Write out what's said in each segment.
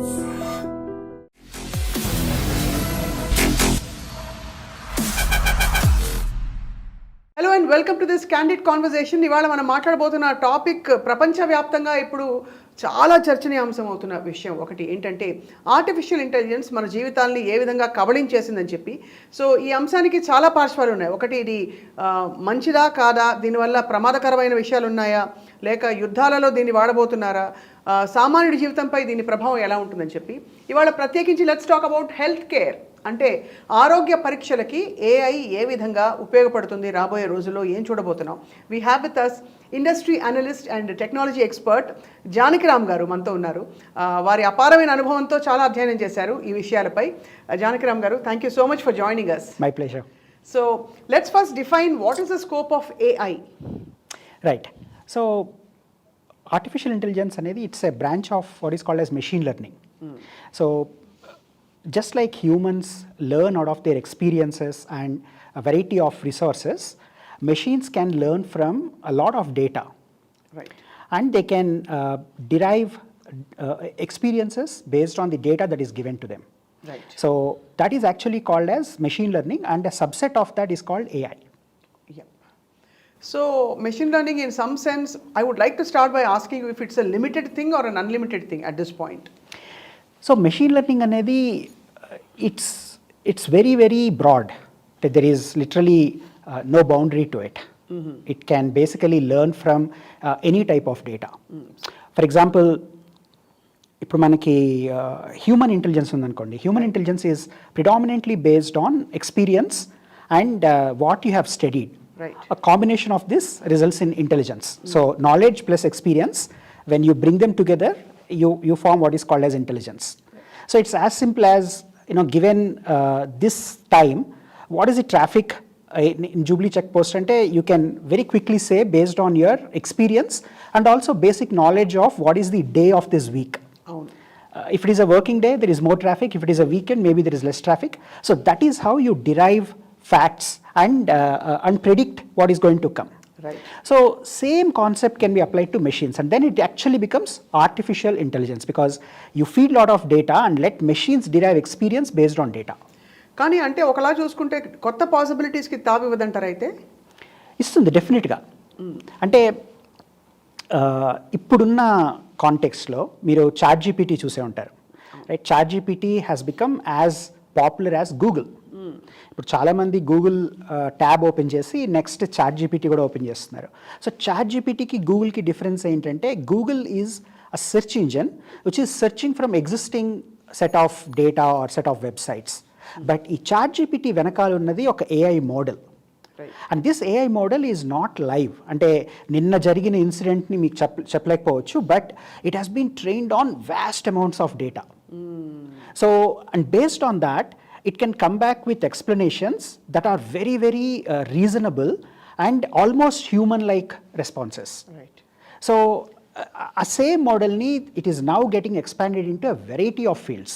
Hello and welcome to this candid conversation. ఇవాళ మనం మాట్లాడబోతున్న topic ప్రపంచవ్యాప్తంగా ఇప్పుడు చాలా చర్చనీయాంశం అవుతున్న విషయం ఒకటి ఏంటంటే ఆర్టిఫిషియల్ ఇంటెలిజెన్స్ మన జీవితాల్ని ఏ విధంగా కబళించేసిందని చెప్పి. సో ఈ అంశానికి చాలా పార్శ్వాలు ఉన్నాయి. ఒకటి, ఇది మంచిదా కాదా, దీనివల్ల ప్రమాదకరమైన విషయాలు ఉన్నాయా, లేక యుద్ధాలలో దీన్ని వాడబోతున్నారా, సామాన్యుడి జీవితంపై దీని ప్రభావం ఎలా ఉంటుందని చెప్పి ఇవాళ ప్రత్యేకించి let's talk about health care. అంటే ఆరోగ్య పరీక్షలకి ఏఐ ఏ విధంగా ఉపయోగపడుతుంది, రాబోయే రోజుల్లో ఏం చూడబోతున్నాం. We have with us industry analyst and technology expert Janakiram గారు మనతో ఉన్నారు. వారి అపారమైన అనుభవంతో చాలా అధ్యయనం చేశారు ఈ విషయాలపై. జానకిరామ్ గారు, thank you so much for joining us. My pleasure. So let's first define what is the scope of AI. Right. So artificial intelligence అనేది it's a branch of what is called as machine learning. So just like humans learn out of their experiences and a variety of resources, machines can learn from a lot of data. Right. And they can derive experiences based on the data that is given to them. Right. So that is actually called as machine learning, and a subset of that is called AI. Yeah. So machine learning, in some sense, I would like to start by asking you if it's a limited thing or an unlimited thing at this point. So machine learning anedi it's very very broad. There is literally no boundary to it. Mm-hmm. It can basically learn from any type of data. For example, ఇప్పుడు మనకి human intelligence ఉందనుకోండి. Human intelligence is predominantly based on experience and what you have studied. A combination of this results in intelligence. So knowledge plus experience, when you bring them together, you form what is called as intelligence. So it's as simple as, given this time, what is the traffic in Jubilee check post ante, you can very quickly say based on your experience and also basic knowledge of what is the day of this week. If it is a working day, there is more traffic. If it is a weekend, maybe there is less traffic. So that is how you derive facts and predict what is going to come. Right. So same concept can be applied to machines, and then it actually becomes artificial intelligence because you feed lot of data and let machines derive experience based on data. కానీ అంటే ఒకలా చూసుకుంటే కొత్త పాసిబిలిటీస్కి తావివ్వదంటారు అయితే? ఇస్తుంది డెఫినెట్గా. అంటే ఇప్పుడున్న కాంటెక్స్ట్లో మీరు చాట్ జీపీటీ చూసే ఉంటారు, right? Chat GPT has become as popular as Google. ఇప్పుడు చాలామంది గూగుల్ ట్యాబ్ ఓపెన్ చేసి నెక్స్ట్ చాట్ జీపీటీ కూడా ఓపెన్ చేస్తున్నారు. సో చాట్ జీపీటీకి గూగుల్కి డిఫరెన్స్ ఏంటంటే Google is a search engine which is searching from existing set of data or set of websites. But ఈ chat GPT వెనకాల ఉన్నది ఒక AI model. And this AI model is not live. అంటే నిన్న జరిగిన ఇన్సిడెంట్ని మీకు చెప్పలేకపోవచ్చు, but it has been trained on vast amounts of data. So and based on that it can come back with explanations that are very very reasonable and almost human like responses. Right. So a same model ni it is now getting expanded into a variety of fields.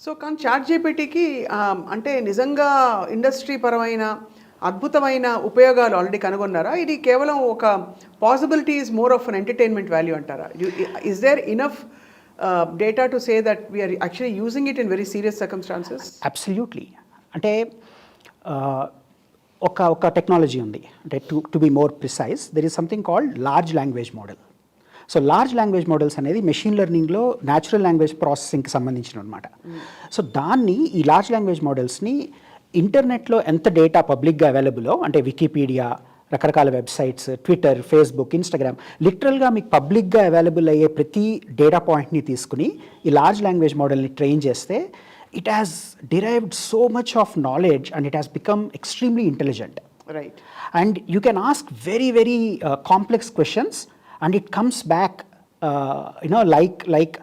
So కానీ chat జీపీటీకి అంటే నిజంగా industry పరమైన అద్భుతమైన ఉపయోగాలు already కనుగొన్నారా? ఇది కేవలం ఒక possibility is more of an entertainment value అంటారా? Is there enough data to say that we are actually using it in very serious circumstances? Absolutely. అంటే ఒక టెక్నాలజీ ఉంది. అంటే to be more precise, there is something called large language model. So large language models అనేది machine లెర్నింగ్లో natural language ప్రాసెసింగ్కి సంబంధించిన అనమాట. So దాన్ని ఈ large language మోడల్స్ని ఇంటర్నెట్లో ఎంత డేటా పబ్లిక్గా అవైలబులో, అంటే వికీపీడియా, రకరకాల వెబ్సైట్స్, ట్విట్టర్, ఫేస్బుక్, ఇన్స్టాగ్రామ్, లిటరల్గా మీకు పబ్లిక్గా అవైలబుల్ అయ్యే ప్రతి డేటా పాయింట్ని తీసుకుని ఈ లార్జ్ లాంగ్వేజ్ మోడల్ని ట్రైన్ చేస్తే it has derived so much of knowledge and it has become extremely intelligent. Right. And you can ask very very complex questions and it comes back like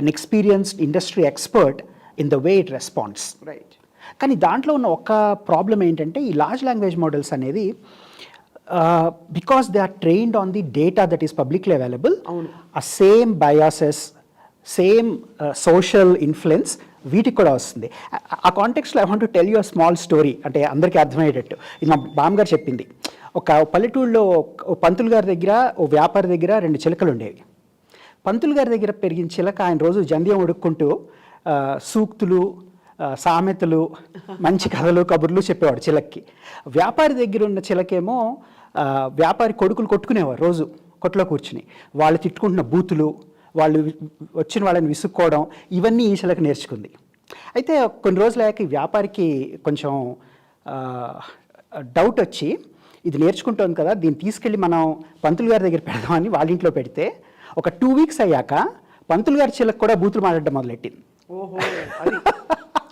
an experienced industry expert in the way it responds. Right. కానీ దాంట్లో ఉన్న ఒక problem ఏంటంటే ఈ large language models అనేది because they are trained on the data that is publicly available, ఆ same biases, same social influence వీటికి కూడా వస్తుంది. ఆ కాంటెక్స్లో I want to tell you a small story, అంటే అందరికీ అర్థమయ్యేటట్టు. ఇది మా బామ్మగారు చెప్పింది. ఒక పల్లెటూరులో ఓ పంతులు గారి దగ్గర, ఓ వ్యాపారి దగ్గర 2 చిలకలు ఉండేవి. పంతులు గారి దగ్గర పెరిగిన చిలక ఆయన రోజు జంధ్యం ఉడుక్కుంటూ సూక్తులు, సామెతలు, మంచి కథలు, కబుర్లు చెప్పేవాడు చిలక్కి. వ్యాపారి దగ్గర ఉన్న చిలకేమో వ్యాపారి కొడుకులు కొట్టుకునేవారు రోజు కొట్లో కూర్చుని. వాళ్ళు తిట్టుకుంటున్న బూతులు, వాళ్ళు వచ్చిన వాళ్ళని విసుక్కోవడం, ఇవన్నీ ఈ చిలక నేర్చుకుంది. అయితే కొన్ని రోజులయ్యాక ఈ వ్యాపారికి కొంచెం డౌట్ వచ్చి, ఇది నేర్చుకుంటోంది కదా, దీన్ని తీసుకెళ్ళి మనం పంతులు గారి దగ్గర పెడదామని వాళ్ళ ఇంట్లో పెడితే ఒక 2 వీక్స్ అయ్యాక పంతులు గారి చిలక కూడా బూతులు మాట్లాడడం మొదలెట్టింది. ఓహో, అది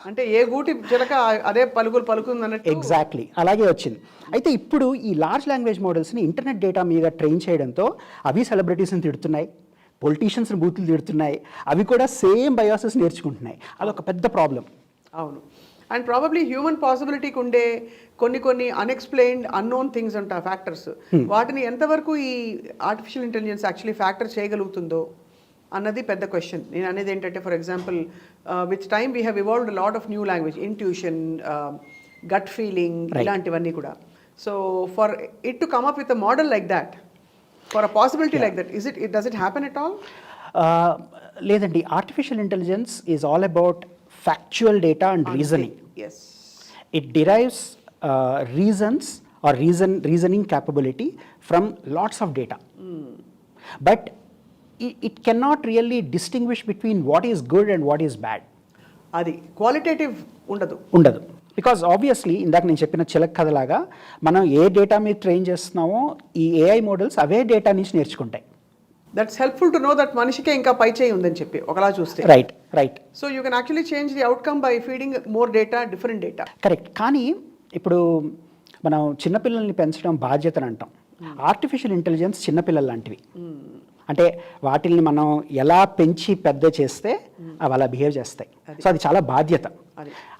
అంటే ఏ గూటి చిలక అదే పలుకులు పలుకుంది అన్నట్టు. ఎగ్జాక్ట్లీ అలాగే వచ్చింది. అయితే ఇప్పుడు ఈ లార్జ్ లాంగ్వేజ్ మోడల్స్ని ఇంటర్నెట్ డేటా మీద ట్రైన్ చేయడంతో అవి సెలబ్రిటీస్ని తిడుతున్నాయి, పొలిటీషియన్స్ని బూతులు తిడుతున్నాయి, అవి కూడా సేమ్ బయాసెస్ నేర్చుకుంటున్నాయి. అదొక పెద్ద ప్రాబ్లం. అవును. అండ్ ప్రాబబ్లీ హ్యూమన్ పాసిబిలిటీకి ఉండే కొన్ని అన్ఎక్స్ప్లెయిన్డ్ అన్నోన్ థింగ్స్ ఉంటాయి, ఫ్యాక్టర్స్. వాటిని ఎంతవరకు ఈ ఆర్టిఫిషియల్ ఇంటెలిజెన్స్ యాక్చువల్లీ ఫ్యాక్టర్ చేయగలుగుతుందో అన్నది పెద్ద క్వశ్చన్. నేను అనేది ఏంటంటే, for example with time we have evolved lot of new language, intuition, gut feeling, ఇలాంటివన్నీ కూడా. So for it to come up with a model like that, for a possibility like that, does it happen at all? లేదండి, artificial intelligence is all about factual data and reasoning. Yes. It derives reasons or reasoning capability from lots of data. But it cannot really distinguish between what is good and what is bad. అది qualitative ఉండదు. Because obviously ఇందాక నేను చెప్పిన చిలక కథలాగా మనం ఏ data మీద train చేస్తున్నామో ఈ ఏఐ మోడల్స్ అవే డేటా నుంచి నేర్చుకుంటాయి. That's helpful to know that మనిషికే ఇంకా పై చేయి ఉందని చెప్పి ఒకలా చూస్తే. Right. So you can actually change the outcome by feeding more data, different data. Correct. కానీ ఇప్పుడు మనం చిన్నపిల్లల్ని పెంచడం బాధ్యతని అంటాం. ఆర్టిఫిషియల్ ఇంటెలిజెన్స్ చిన్నపిల్లలు లాంటివి. అంటే వాటిల్ని మనం ఎలా పెంచి పెద్ద చేస్తే అవి అలా బిహేవ్ చేస్తాయి. సో అది చాలా బాధ్యత.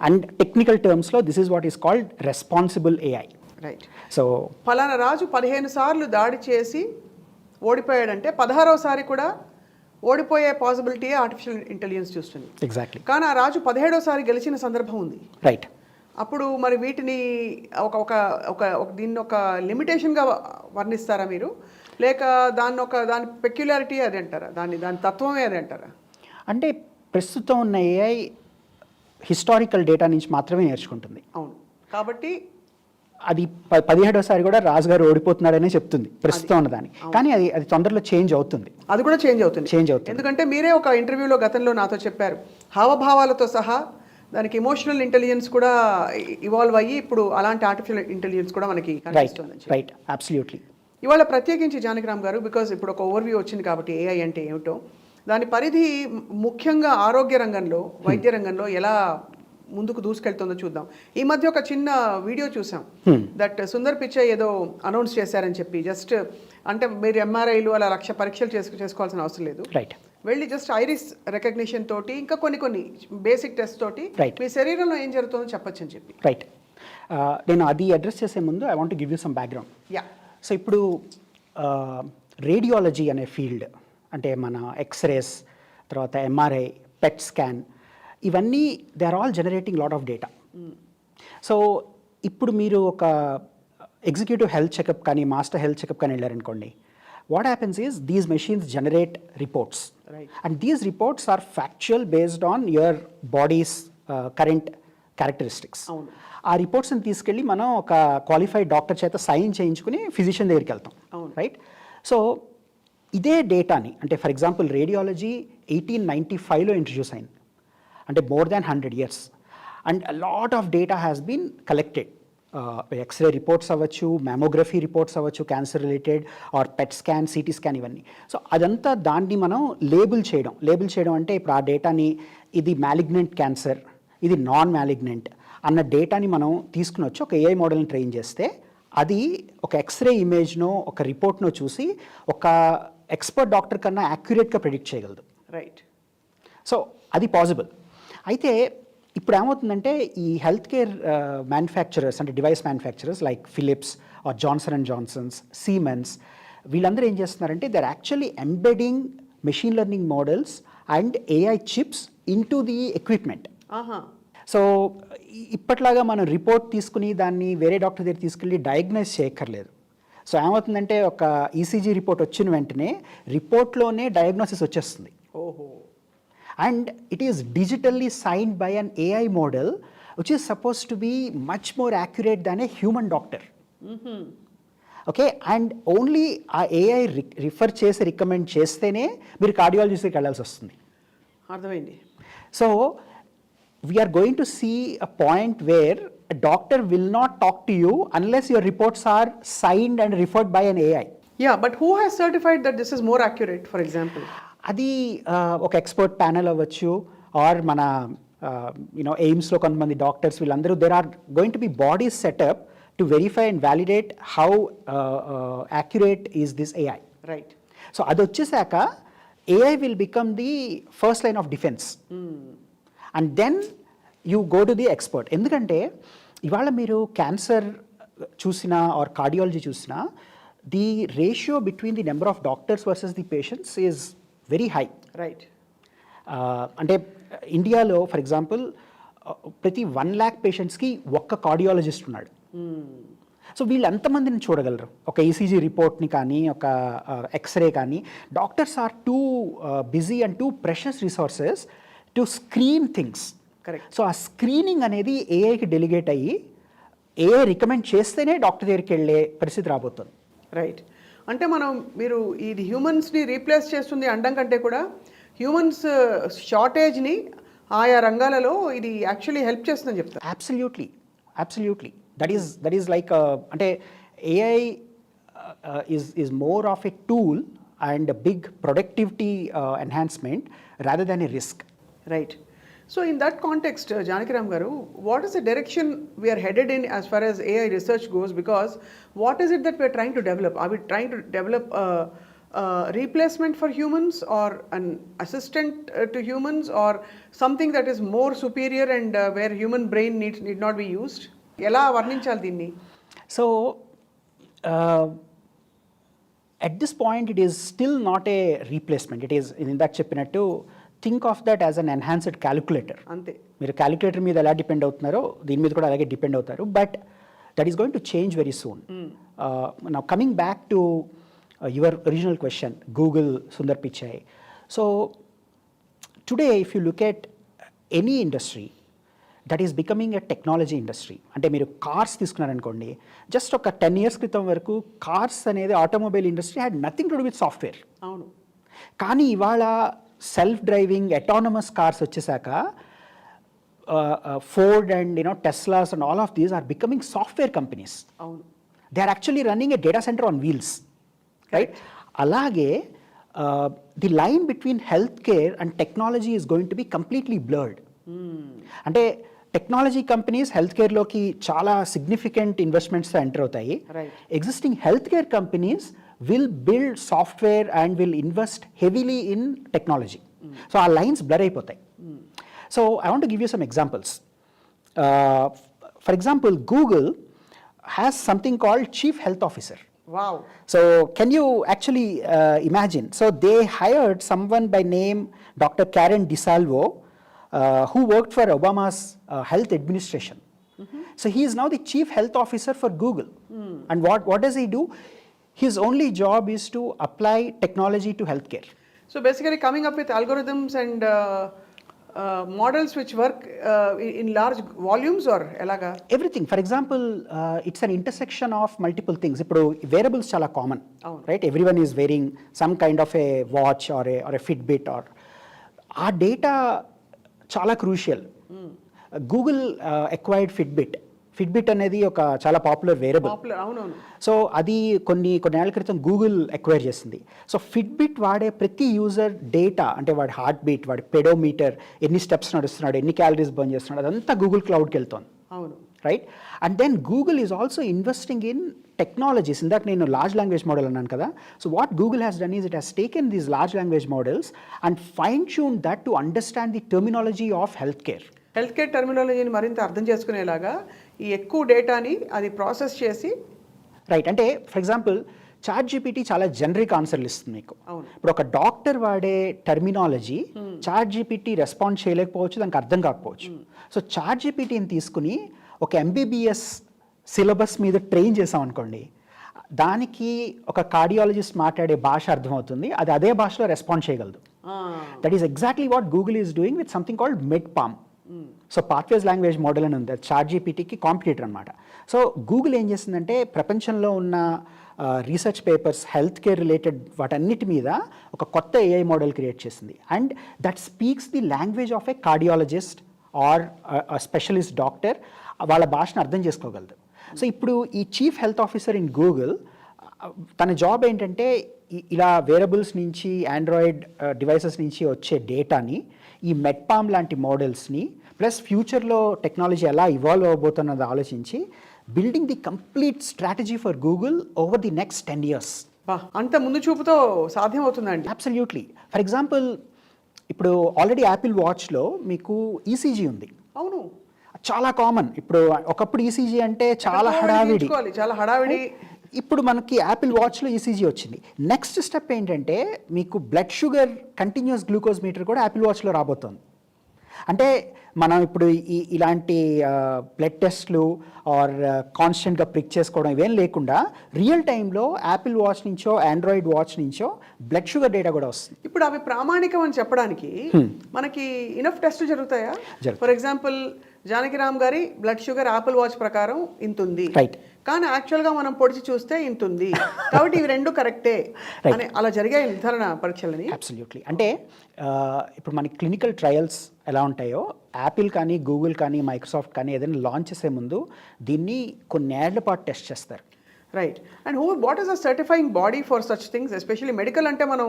అండ్ టెక్నికల్ టర్మ్స్లో this is what is called responsible AI. Right. So ఫలానా రాజు 15 సార్లు దాడి చేసి ఓడిపోయాడంటే 16వసారి కూడా ఓడిపోయే పాసిబిలిటీయే ఆర్టిఫిషియల్ ఇంటెలిజెన్స్ చూస్తుంది. ఎగ్జాక్ట్లీ. కానీ ఆ రాజు 17వసారి గెలిచిన సందర్భం ఉంది. రైట్. అప్పుడు మరి వీటిని దీన్ని ఒక లిమిటేషన్గా వర్ణిస్తారా మీరు, లేక దాని పెక్యులారిటీ అది అంటారా, దాని తత్వమే అది అంటారా? అంటే ప్రస్తుతం ఉన్న ఏఐ హిస్టారికల్ డేటా నుంచి మాత్రమే నేర్చుకుంటుంది. అవును. కాబట్టి అది 17వసారి కూడా రాజుగారు ఓడిపోతున్నాడనే చెప్తుంది ప్రస్తుతం ఉన్నదాన్ని. కానీ అది తొందరలో చేంజ్ అవుతుంది. అది కూడా చేంజ్ అవుతుంది. ఎందుకంటే మీరే ఒక ఇంటర్వ్యూలో గతంలో నాతో చెప్పారు, హావభావాలతో సహా దానికి ఎమోషనల్ ఇంటెలిజెన్స్ కూడా ఇవాల్వ్ అయ్యి ఇప్పుడు అలాంటి ఆర్టిఫిషియల్ ఇంటెలిజెన్స్ కూడా మనకి కనిపిస్తుంది. Right, absolutely. ఇవాళ ప్రత్యేకించి జానకిరామ్ గారు, బికాజ్ ఇప్పుడు ఒక ఓవర్వ్యూ వచ్చింది కాబట్టి ఏఐ అంటే ఏమిటో, దాని పరిధి ముఖ్యంగా ఆరోగ్య రంగంలో, వైద్య రంగంలో ఎలా ముందుకు దూసుకెళ్తుందో చూద్దాం. ఈ మధ్య ఒక చిన్న వీడియో చూసాం, దట్ సుందర్ పిచ్చై ఏదో అనౌన్స్ చేశారని చెప్పి, జస్ట్ అంటే మీరు ఎంఆర్ఐలు అలా 1,00,000 పరీక్షలు చేసుకోవాల్సిన అవసరం లేదు, రైట్, వెళ్ళి జస్ట్ ఐరిస్ రికగ్నిషన్ తోటి ఇంకా కొన్ని బేసిక్ టెస్ట్ తోటి మీ శరీరంలో ఏం జరుగుతుందో చెప్పొచ్చు అని చెప్పి. రైట్. నేను అది అడ్రస్ చేసే ముందు I want give you some background. Yeah. So ఇప్పుడు రేడియాలజీ అనే ఫీల్డ్, అంటే మన ఎక్స్రేస్, తర్వాత ఎంఆర్ఐ, పెట్ స్కాన్, ఇవన్నీ they are all generating lot of data. So ఇప్పుడు మీరు ఒక ఎగ్జిక్యూటివ్ హెల్త్ చెకప్ కానీ మాస్టర్ హెల్త్ చెకప్ కానీ వెళ్ళారనుకోండి, what happens is these machines generate reports, right, and these reports are factual based on your body's current characteristics. ఆ రిపోర్ట్స్ని తీసుకెళ్ళి మనం ఒక క్వాలిఫైడ్ డాక్టర్ చేత సైన్ చేయించుకుని ఫిజిషియన్ దగ్గరికి వెళ్తాం, రైట్? సో ఇదే డేటాని, అంటే ఫర్ ఎగ్జాంపుల్ రేడియాలజీ 1895లో ఇంట్రడ్యూస్ అయింది, అంటే more than 100 years, and lot of data has been collected. X-ray reports అవ్వచ్చు, మ్యామోగ్రఫీ రిపోర్ట్స్ అవ్వచ్చు, cancer related, or PET scan, CT scan, ఇవన్నీ. సో అదంతా దాన్ని మనం లేబుల్ చేయడం అంటే ఇప్పుడు ఆ డేటాని ఇది మ్యాలిగ్నెంట్ క్యాన్సర్, ఇది నాన్ మ్యాలిగ్నెంట్ అన్న డేటాని మనం తీసుకుని వచ్చి ఒక ఏఐ మోడల్ని ట్రైన్ చేస్తే అది ఒక ఎక్స్రే ఇమేజ్నో ఒక రిపోర్ట్నో చూసి ఒక ఎక్స్పర్ట్ డాక్టర్ కన్నా యాక్యురేట్గా ప్రెడిక్ట్ చేయగలదు, రైట్? సో అది పాసిబుల్. అయితే ఇప్పుడు ఏమవుతుందంటే ఈ హెల్త్ కేర్ మ్యానుఫ్యాక్చరర్స్, అంటే device manufacturers like Philips or Johnson and Johnsons, Siemens, వీళ్ళందరూ ఏం చేస్తున్నారంటే they are actually embedding machine learning models and AI chips into the equipment. So ఇప్పట్లాగా మనం రిపోర్ట్ తీసుకుని దాన్ని వేరే డాక్టర్ దగ్గర తీసుకెళ్ళి డయాగ్నైజ్ చేయక్కర్లేదు. సో ఏమవుతుందంటే ఒక ఈసీజీ రిపోర్ట్ వచ్చిన వెంటనే రిపోర్ట్లోనే డయాగ్నోసిస్ వచ్చేస్తుంది. ఓహో. And it is digitally signed by an AI model which is supposed to be much more accurate than a human doctor. Okay, and only ఆ ఏఐ రిఫర్ చేసి recommend చేస్తేనే మీరు కార్డియాలజిస్ట్కి వెళ్ళాల్సి వస్తుంది. అర్థమైంది. So we're going to see a point where a doctor will not talk to you unless your reports are signed and referred by an AI. Yeah, but who has certified that this is more accurate, for example? అది ఒక expert panel అవ్వచ్చు, are మన ఎయిమ్స్లో కొంతమంది doctors, వీళ్ళందరూ there are going to be bodies set up to verify and validate how accurate is this AI. Right. So అది వచ్చేసాక AI will become the first line of defence, and then you go to the expert. ఎందుకంటే ఇవాళ మీరు cancer చూసినా or cardiology చూసినా, the ratio between the number of doctors versus the patients is very high. Right. అంటే ఇండియాలో for example ప్రతి 1 lakh పేషెంట్స్కి ఒక్క కార్డియాలజిస్ట్ ఉన్నాడు. సో వీళ్ళు ఎంతమందిని చూడగలరు? ఒక ఈసీజీ రిపోర్ట్ని కానీ, ఒక ఎక్స్రే కానీ. Doctors are too busy and too precious resources to screen things. Correct. So ఆ స్క్రీనింగ్ అనేది ఏఐకి డెలిగేట్ అయ్యి ఏఐ రికమెండ్ చేస్తేనే డాక్టర్ దగ్గరికి వెళ్ళే పరిస్థితి రాబోతుంది. రైట్. అంటే మీరు ఇది హ్యూమన్స్ని రీప్లేస్ చేస్తుంది అనడం కంటే కూడా హ్యూమన్స్ షార్టేజ్ని ఆయా రంగాలలో ఇది యాక్చువల్లీ హెల్ప్ చేస్తుందని చెప్తారు. Absolutely, absolutely. That is like అంటే AI is more of a tool and big productivity enhancement rather than a risk. Right. So in that context, Janakiram Garu, what is the direction we are headed in as far as AI research goes? Because what is it that we are trying to develop? Are we trying to develop a replacement for humans, or an assistant to humans, or something that is more superior and where human brain need not be used? Ela varninchali dinni? So at this point it is still not a replacement. It is in that cheppinattu, think of that as an enhanced calculator. అంతే. మీరు calculator మీద ఎలా depend అవుతున్నారో దీని మీద కూడా అలాగే depend అవుతారు. But that is going to change very soon. Now coming back to your original question, Google, Sundar Pichai. So today if you look at any industry that is becoming a technology industry. అంటే మీరు cars తీసుకున్నారనుకోండి, just ఒక 10 years క్రితం వరకు cars అనేది automobile industry had nothing to do with software. అవును. కానీ ఇవాళ self driving autonomous cars వచ్చేసాక Ford and Teslas and all of these are becoming software companies. అవును. They are actually running a data centre on wheels. Right. అలాగే the line between health care and technology is going to be completely blurred. అంటే technology companies health కేర్లోకి చాలా significant ఇన్వెస్ట్మెంట్స్తో enter అవుతాయి. Existing health care companies will build software and will invest heavily in technology. So our lines blur అయిపోతాయి. So I want to give you some examples. For example, Google has something called Chief Health Officer. Wow. So can you actually imagine? So they hired someone by name Dr. Karen DeSalvo, who worked for Obama's health administration. So he is now the Chief Health Officer for Google. And what does he do? His only job is to apply technology to healthcare. So basically coming up with algorithms and models which work in large volumes, or elaga? Everything. For example, it's an intersection of multiple things. Ippudu wearables chala common, right? Everyone is wearing some kind of a watch or a Fitbit, or our data chala crucial. Google acquired Fitbit. Fitbit అనేది ఒక చాలా popular wearable. అవునవును. So అది కొన్ని ఏళ్ల క్రితం Google acquire చేసింది. So Fitbit వాడే ప్రతి యూజర్ డేటా, అంటే వాడి హార్ట్ బీట్, వాడి పెడోమీటర్, ఎన్ని స్టెప్స్ నడుస్తున్నాడు, ఎన్ని క్యాలరీస్ బర్న్ చేస్తున్నాడు, అదంతా గూగుల్ క్లౌడ్కి వెళ్తుంది. అవును. Right. And then Google is also investing in technologies. ఇందాక నేను లార్జ్ లాంగ్వేజ్ మోడల్ అన్నాను కదా. So what Google has done is it has taken these large language models and fine tune that to understand the terminology of health care. Health care టర్మినాలజీని మరింత అర్థం చేసుకునేలాగా ఈ ఎక్కువ డేటాని అది ప్రాసెస్ చేసి. రైట్. అంటే ఫర్ ఎగ్జాంపుల్ ChatGPT చాలా జనరిక్ ఆన్సర్లు ఇస్తుంది మీకు. ఇప్పుడు ఒక డాక్టర్ వాడే టర్మినాలజీ ChatGPT రెస్పాండ్ చేయలేకపోవచ్చు, దానికి అర్థం కాకపోవచ్చు. సో ChatGPTని తీసుకుని ఒక MBBS సిలబస్ మీద ట్రైన్ చేసాం అనుకోండి, దానికి ఒక కార్డియాలజిస్ట్ మాట్లాడే భాష అర్థమవుతుంది, అది అదే భాషలో రెస్పాండ్ చేయగలదు. That is exactly what Google is doing with something called MedPaLM. So pathways language model అని ఉంది, చాట్ జీపీటీకి కాంపిటేటర్ అనమాట. సో గూగుల్ ఏం చేస్తుందంటే ప్రపంచంలో ఉన్న research papers, health care related వాటన్నిటి మీద ఒక కొత్త ఏఐ మోడల్ క్రియేట్ చేసింది. And that speaks the language of a cardiologist or specialist doctor, వాళ్ళ భాషను అర్థం చేసుకోగలదు. సో ఇప్పుడు ఈ chief health officer in Google, తన జాబ్ ఏంటంటే ఇలా వేరబుల్స్ నుంచి, ఆండ్రాయిడ్ డివైసెస్ నుంచి వచ్చే డేటాని, ఈ మెడ్పామ్ లాంటి మోడల్స్ని, ప్లస్ ఫ్యూచర్లో టెక్నాలజీ ఎలా ఇవాల్వ్ అవ్వబోతున్నది ఆలోచించి building the complete strategy for Google over the next 10 years. అంత ముందు చూపుతో సాధ్యం అవుతుందండి? అబ్సల్యూట్లీ. ఫర్ ఎగ్జాంపుల్, ఇప్పుడు ఆల్రెడీ యాపిల్ వాచ్లో మీకు ఈసీజీ ఉంది. అవును, చాలా కామన్. ఇప్పుడు ఒకప్పుడు ఈసీజీ అంటే చాలా హడావిడి. ఇప్పుడు మనకి యాపిల్ వాచ్లో ఈసీజీ వచ్చింది. నెక్స్ట్ స్టెప్ ఏంటంటే మీకు blood sugar continuous glucose meter కూడా యాపిల్ వాచ్లో రాబోతోంది. అంటే మనం ఇప్పుడు ఇలాంటి బ్లడ్ టెస్ట్లు ఆర్ కాన్స్టెంట్గా ప్రిక్ చేసుకోవడం ఇవేం లేకుండా రియల్ టైంలో యాపిల్ వాచ్ నుంచో, ఆండ్రాయిడ్ వాచ్ నుంచో బ్లడ్ షుగర్ డేటా కూడా వస్తుంది. ఇప్పుడు అవి ప్రామాణికం అని చెప్పడానికి మనకి ఇనఫ్ టెస్ట్ జరుగుతాయా? ఫర్ ఎగ్జాంపుల్, జానకిరామ్ గారి బ్లడ్ షుగర్ యాపిల్ వాచ్ ప్రకారం ఇంతుంది, రైట్, కానీ యాక్చువల్గా మనం పొడిచి చూస్తే ఇంతుంది, కాబట్టి ఇవి రెండు కరెక్టే అని అలా జరిగాయి నిర్ధారణ పరీక్షలని? అబ్సల్యూట్లీ. అంటే ఇప్పుడు మనకి క్లినికల్ ట్రయల్స్ ఎలా ఉంటాయో, యాపిల్ కానీ, గూగుల్ కానీ, మైక్రోసాఫ్ట్ కానీ ఏదైనా లాంచ్ చేసే ముందు దీన్ని కొన్ని ఏళ్ల పాటు టెస్ట్ చేస్తారు. Right. And what is a certifying body for such things? Especially medical అంటే మనం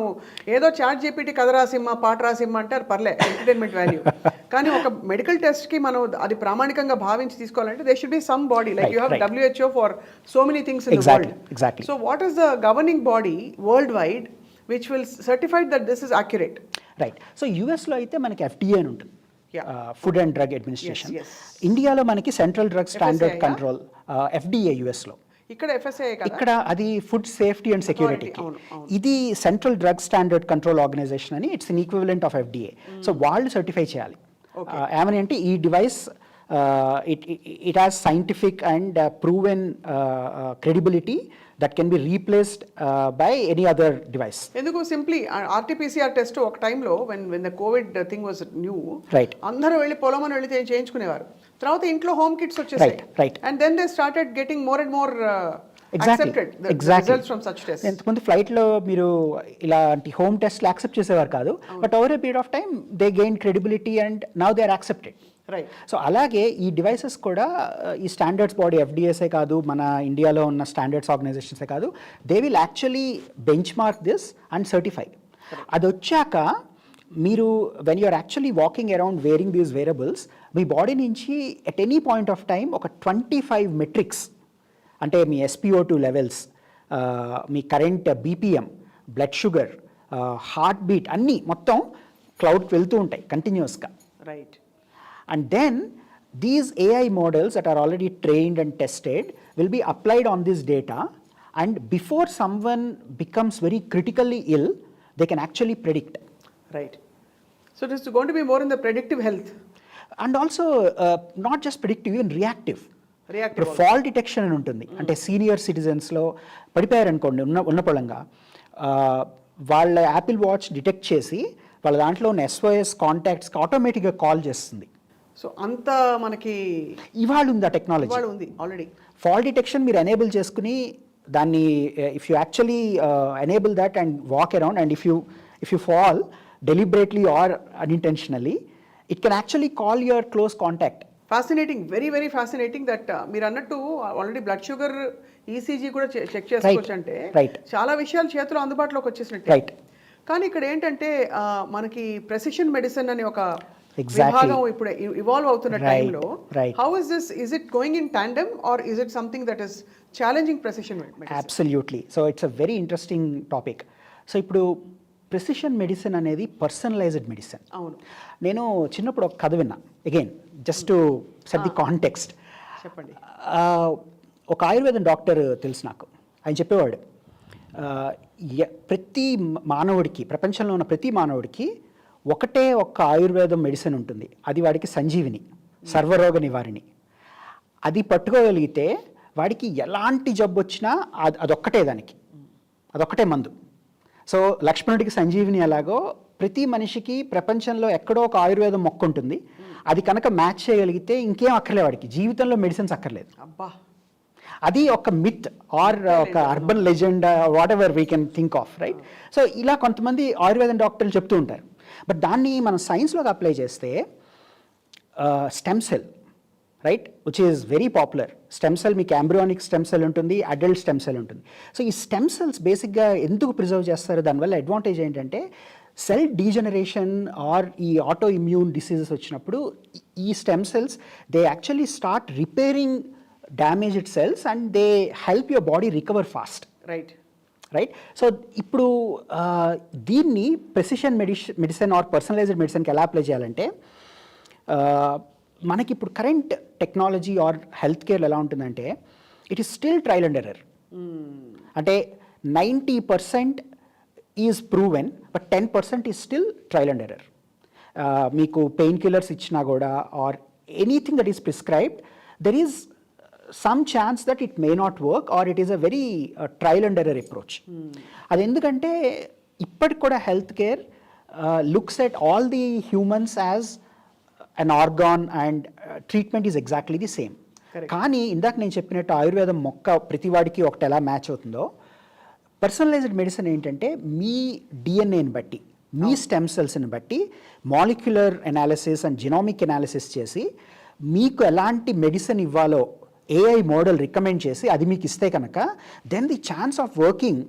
ఏదో చాట్ జీపీటీ కథ రాసిమ్మా, పాట రాసిమ్మా అంటారు, పర్లే, ఎంటర్టైన్మెంట్ వాల్యూ. కానీ ఒక మెడికల్ టెస్ట్కి మనం అది ప్రామాణికంగా భావించి తీసుకోవాలంటే they should be some body, like you have WHO for so many things in the world. Exactly. So what is the governing body world wide which will certified that this is accurate? Right. So యూఎస్లో అయితే మనకి FDA అని ఉంటుంది, food and drug administration. ఇండియాలో మనకి central drug standard control, FDA యూఎస్లో. ఇక్కడ FSA, ఇక్కడ అది ఫుడ్ సేఫ్టీ అండ్ సెక్యూరిటీకి. ఇది central drug standard control organisation అని, it's an equivalent of FDA. So వాళ్ళు సర్టిఫై చేయాలి ఏమని అంటే ఈ device it has scientific and proven credibility that can be replaced by any other device. ఎందుకు సింప్లీ RT-PCR టెస్ట్ ఒక టైంలో when the COVID thing was new, right, అందరూ వెళ్ళి పొలమని వెళ్ళి చేయించుకునేవారు. తర్వాత ఇంట్లో హోమ్ కిట్స్ వచ్చేసాయి, right, and then they started getting more and more accepted the results from such tests. ఎంతమంది ఫ్లైట్లో మీరు ఇలాంటి హోమ్ టెస్ట్లు యాక్సెప్ట్ చేసేవారు కాదు, but over a period of time they gain credibility and now they are accepted. Right. So అలాగే ఈ devices కూడా ఈ స్టాండర్డ్స్ బాడీ FDAసే కాదు, మన ఇండియాలో ఉన్న స్టాండర్డ్స్ ఆర్గనైజేషన్సే కాదు, they will actually benchmark this and certify. అది వచ్చాక మీరు when you're actually walking around wearing these wearables, మీ బాడీ నుంచి at any point of time ఒక 25 మెట్రిక్స్, అంటే మీ SpO2 లెవెల్స్, మీ current BPM, blood sugar, heart beat అన్నీ మొత్తం క్లౌడ్కి వెళ్తూ ఉంటాయి కంటిన్యూస్గా. Right. And then these AI models that are already trained and tested will be applied on this data, and before someone becomes very critically ill, they can actually predict. Right. So it is going to be more in the predictive health. And also not just predictive, even reactive. Reactive. Fall detection అని ఉంటుంది. అంటే senior సిటిజన్స్లో పడిపోయారు అనుకోండి ఉన్న పొలంగా, వాళ్ళ Apple watch detect చేసి వాళ్ళ దాంట్లో ఉన్న SOS కాంటాక్ట్స్కి ఆటోమేటిక్గా కాల్ చేస్తుంది. సో అంత మనకి ఇవాళ ఉంది ఆ టెక్నాలజీ, ఉంది ఆల్రెడీ. ఫాల్ డిటెక్షన్ మీరు ఎనేబుల్ చేసుకుని దాన్ని, if you actually enable that and walk around, and if you fall deliberately or unintentionally, it can actually call your close contact. Fascinating, very very fascinating that మీరు అన్నట్టు already blood sugar, ECG కూడా check చేసుకోవచ్చు. అంటే చాలా విషయాలు చేతిలో అందుబాటులోకి వచ్చేసినట్టు. Right. కానీ ఇక్కడ ఏంటంటే మనకి ప్రెసిషన్ మెడిసిన్ అని ఒక విభాగం ఇప్పుడు ఇవాల్వ్ అవుతున్న టైంలో, how is this, is it going in tandem or is it something that is challenging precision medicine? Absolutely. So it's a very interesting topic. So ఇప్పుడు ప్రెసిషన్ మెడిసిన్ అనేది పర్సనలైజ్డ్ మెడిసిన్. అవును. నేను చిన్నప్పుడు ఒక కథ విన్నా, again just to set the context. చెప్పండి. ఒక ఆయుర్వేదం డాక్టర్ తెలుసు నాకు, ఆయన చెప్పేవాడు, ప్రతి మానవుడికి, ప్రపంచంలో ఉన్న ప్రతి మానవుడికి ఒకటే ఒక్క ఆయుర్వేదం మెడిసిన్ ఉంటుంది, అది వాడికి సంజీవిని, సర్వరోగ నివారిణి. అది పట్టుకోగలిగితే వాడికి ఎలాంటి జబ్బు వచ్చినా అదొక్కటే దానికి, అదొక్కటే మందు. సో లక్ష్మణుడికి సంజీవిని ఎలాగో ప్రతి మనిషికి ప్రపంచంలో ఎక్కడో ఒక ఆయుర్వేదం మొక్క ఉంటుంది. అది కనుక మ్యాచ్ చేయగలిగితే ఇంకేం అక్కర్లేదు, వాడికి జీవితంలో మెడిసిన్స్ అక్కర్లేదు. అబ్బా, అది ఒక మిత్ ఆర్ ఒక urban legend, what ever we can think of, right? So ఇలా కొంతమంది ఆయుర్వేదం డాక్టర్లు చెప్తూ ఉంటారు. బట్ దాన్ని మనం సైన్స్లోకి అప్లై చేస్తే stem cell, right, which is very popular. Stem cell మీకు ఎంబ్రియానిక్ స్టెమ్ సెల్ ఉంటుంది, అడల్ట్ స్టెమ్ సెల్ ఉంటుంది. సో ఈ స్టెమ్ సెల్స్ బేసిక్గా ఎందుకు ప్రిజర్వ్ చేస్తారు, దానివల్ల అడ్వాంటేజ్ ఏంటంటే సెల్ డీజనరేషన్ ఆర్ ఈ ఆటో ఇమ్యూన్ డిసీజెస్ వచ్చినప్పుడు ఈ stem cells they actually start repairing damaged cells and they help your body recover fast. Right. So ఇప్పుడు దీన్ని ప్రెసిషన్ మెడిసిన్ ఆర్ పర్సనలైజ్డ్ మెడిసిన్కి ఎలా అప్లై చేయాలంటే, మనకి ఇప్పుడు current technology are health care ఎలా ఉంటుందంటే it is still trial and error. అంటే 90% is proven, but 10% is still trial and error. మీకు పెయిన్ కిల్లర్స్ ఇచ్చినా కూడా or anything that is prescribed, there is some chance that it may not work or it is a very trial and error approach. అది ఎందుకంటే ఇప్పటికి కూడా health care looks at all the humans as an organ and treatment is exactly the same. కానీ ఇందాక నేను చెప్పినట్టు ఆయుర్వేదం మొక్క ప్రతివాడికి ఒకటి ఎలా మ్యాచ్ అవుతుందో, పర్సనలైజ్డ్ మెడిసిన్ ఏంటంటే మీ డిఎన్ఏని బట్టి, మీ స్టెమ్ సెల్స్ని బట్టి molecular analysis and genomic analysis చేసి మీకు ఎలాంటి మెడిసిన్ ఇవ్వాలో ఏఐ మోడల్ రికమెండ్ చేసి అది మీకు ఇస్తే కనుక then the chance of working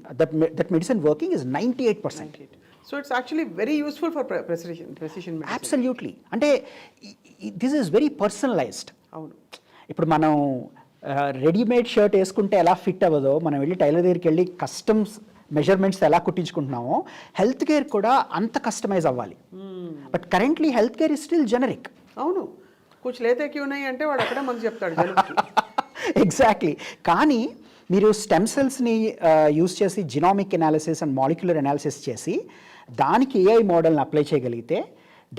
that medicine working is 98%. So it's actually very useful for precision medicine. Absolutely. అంటే దిస్ ఈస్ వెరీ పర్సనలైజ్డ్. అవును. ఇప్పుడు మనం రెడీమేడ్ షర్ట్ వేసుకుంటే ఎలా ఫిట్ అవ్వదో, మనం వెళ్ళి టైలర్ దగ్గరికి వెళ్ళి కస్టమ్స్ మెజర్మెంట్స్ ఎలా కుట్టించుకుంటున్నామో, హెల్త్ కేర్ కూడా అంత కస్టమైజ్ అవ్వాలి. But currently health care is still generic. అవును. కుछ లేతే క్యూ ఉన్నాయి అంటే వాడు అక్కడే మనకు చెప్తాడు. ఎగ్జాక్ట్లీ. కానీ మీరు స్టెమ్ సెల్స్ని యూస్ చేసి genomic analysis and molecular analysis చేసి దానికి ఏఐ మోడల్ని అప్లై చేయగలిగితే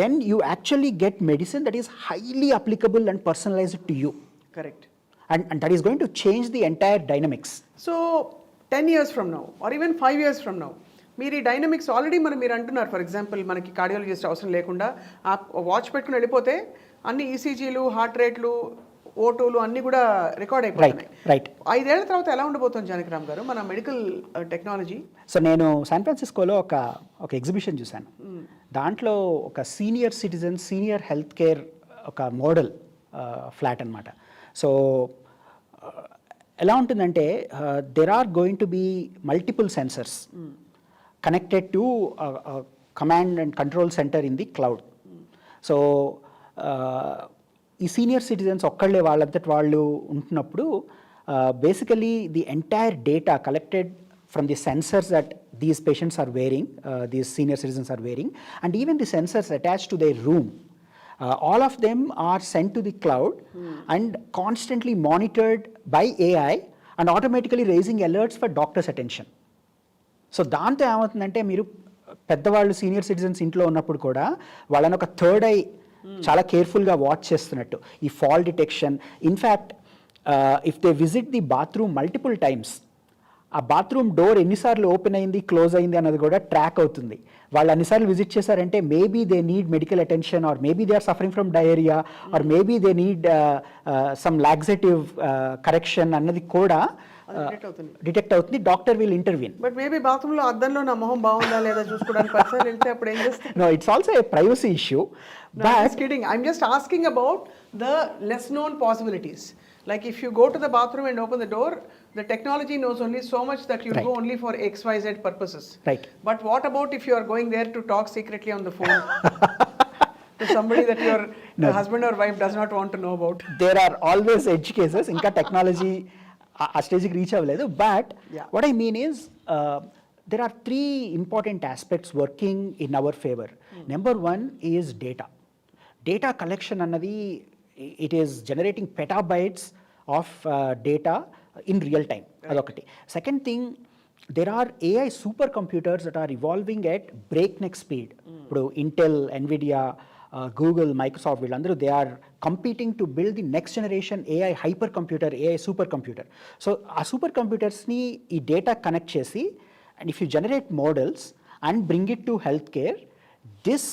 then you actually get medicine that is highly applicable and personalised to you. Correct. And that is going to change the entire dynamics. So 10 years from now or even 5 years from now మీరు ఈ dynamics already మీరు అంటున్నారు. For example మనకి cardiologist అవసరం లేకుండా ఆ watch పెట్టుకుని వెళ్ళిపోతే అన్ని ఈసీజీలు, హార్ట్ రేట్లు, ఓటోలు అన్నీ కూడా రికార్డ్ అయిపోతున్నాయి. రైట్. 5 ఏళ్ల తర్వాత ఎలా ఉండబోతుంది జానకిరామ్ గారు మన మెడికల్ టెక్నాలజీ? సో నేను శాన్ ఫ్రాన్సిస్కోలో ఒక ఎగ్జిబిషన్ చూశాను. దాంట్లో ఒక senior citizen senior health care ఒక మోడల్ ఫ్లాట్ అనమాట. సో ఎలా ఉంటుందంటే there are going to be multiple sensors connected to a command and control center in the cloud. So ఈ సీనియర్ సిటిజన్స్ ఒక్కళ్ళే వాళ్ళంతటి వాళ్ళు ఉంటున్నప్పుడు basically the entire data collected from the sensors that these patients are wearing, these senior citizens are wearing, and even the sensors attached to their room, all of them are sent to the cloud and constantly monitored by AI and automatically raising alerts for doctor's attention. So దాంతో ఏమవుతుందంటే మీరు పెద్దవాళ్ళు senior citizens ఇంట్లో ఉన్నప్పుడు కూడా వాళ్ళని ఒక third I చాలా కేర్ఫుల్గా వాచ్ చేస్తున్నట్టు ఈ fall detection. In fact if they visit the bathroom multiple times, ఆ బాత్రూమ్ డోర్ ఎన్నిసార్లు ఓపెన్ అయింది, క్లోజ్ అయింది అన్నది కూడా ట్రాక్ అవుతుంది. వాళ్ళు అన్నిసార్లు విజిట్ చేశారంటే maybe they need medical attention or maybe they are suffering from diarrhoea or maybe they need some laxative correction అన్నది కూడా డిటెక్ట్ అవుతుంది. Doctor will intervene. But maybe బాత్రూంలో అద్దంలో నా మొహం బాగుందా లేదా చూసుకోవడానికి పరిసరాలు వెళ్తే అప్పుడు ఏం చేస్తారు? No, it's also a privacy issue. Just kidding. I'm just asking about the less known possibilities. Like if you go to the bathroom and open the door, the technology knows only so much that you go only for XYZ purposes. Right. But what about if you are going there to talk secretly on the phone to somebody that your husband or wife does not want to know about? There are always edge cases. Inka technology ఆ స్టేజ్కి reach అవ్వలేదు. But what I mean is there are 3 important aspects working in our favor. Number 1 is data. Data collection annadi, it is generating petabytes of data in real time. Adokati. Second thing, there are AI supercomputers that are evolving at breakneck speed. Intel, Nvidia, Google, Microsoft వీళ్ళందరూ they are competing to build the next generation AI hyper computer, AI super computer. So ఆ super కంప్యూటర్స్ని ఈ data connect చేసి, and if you generate models and bring it to health care, this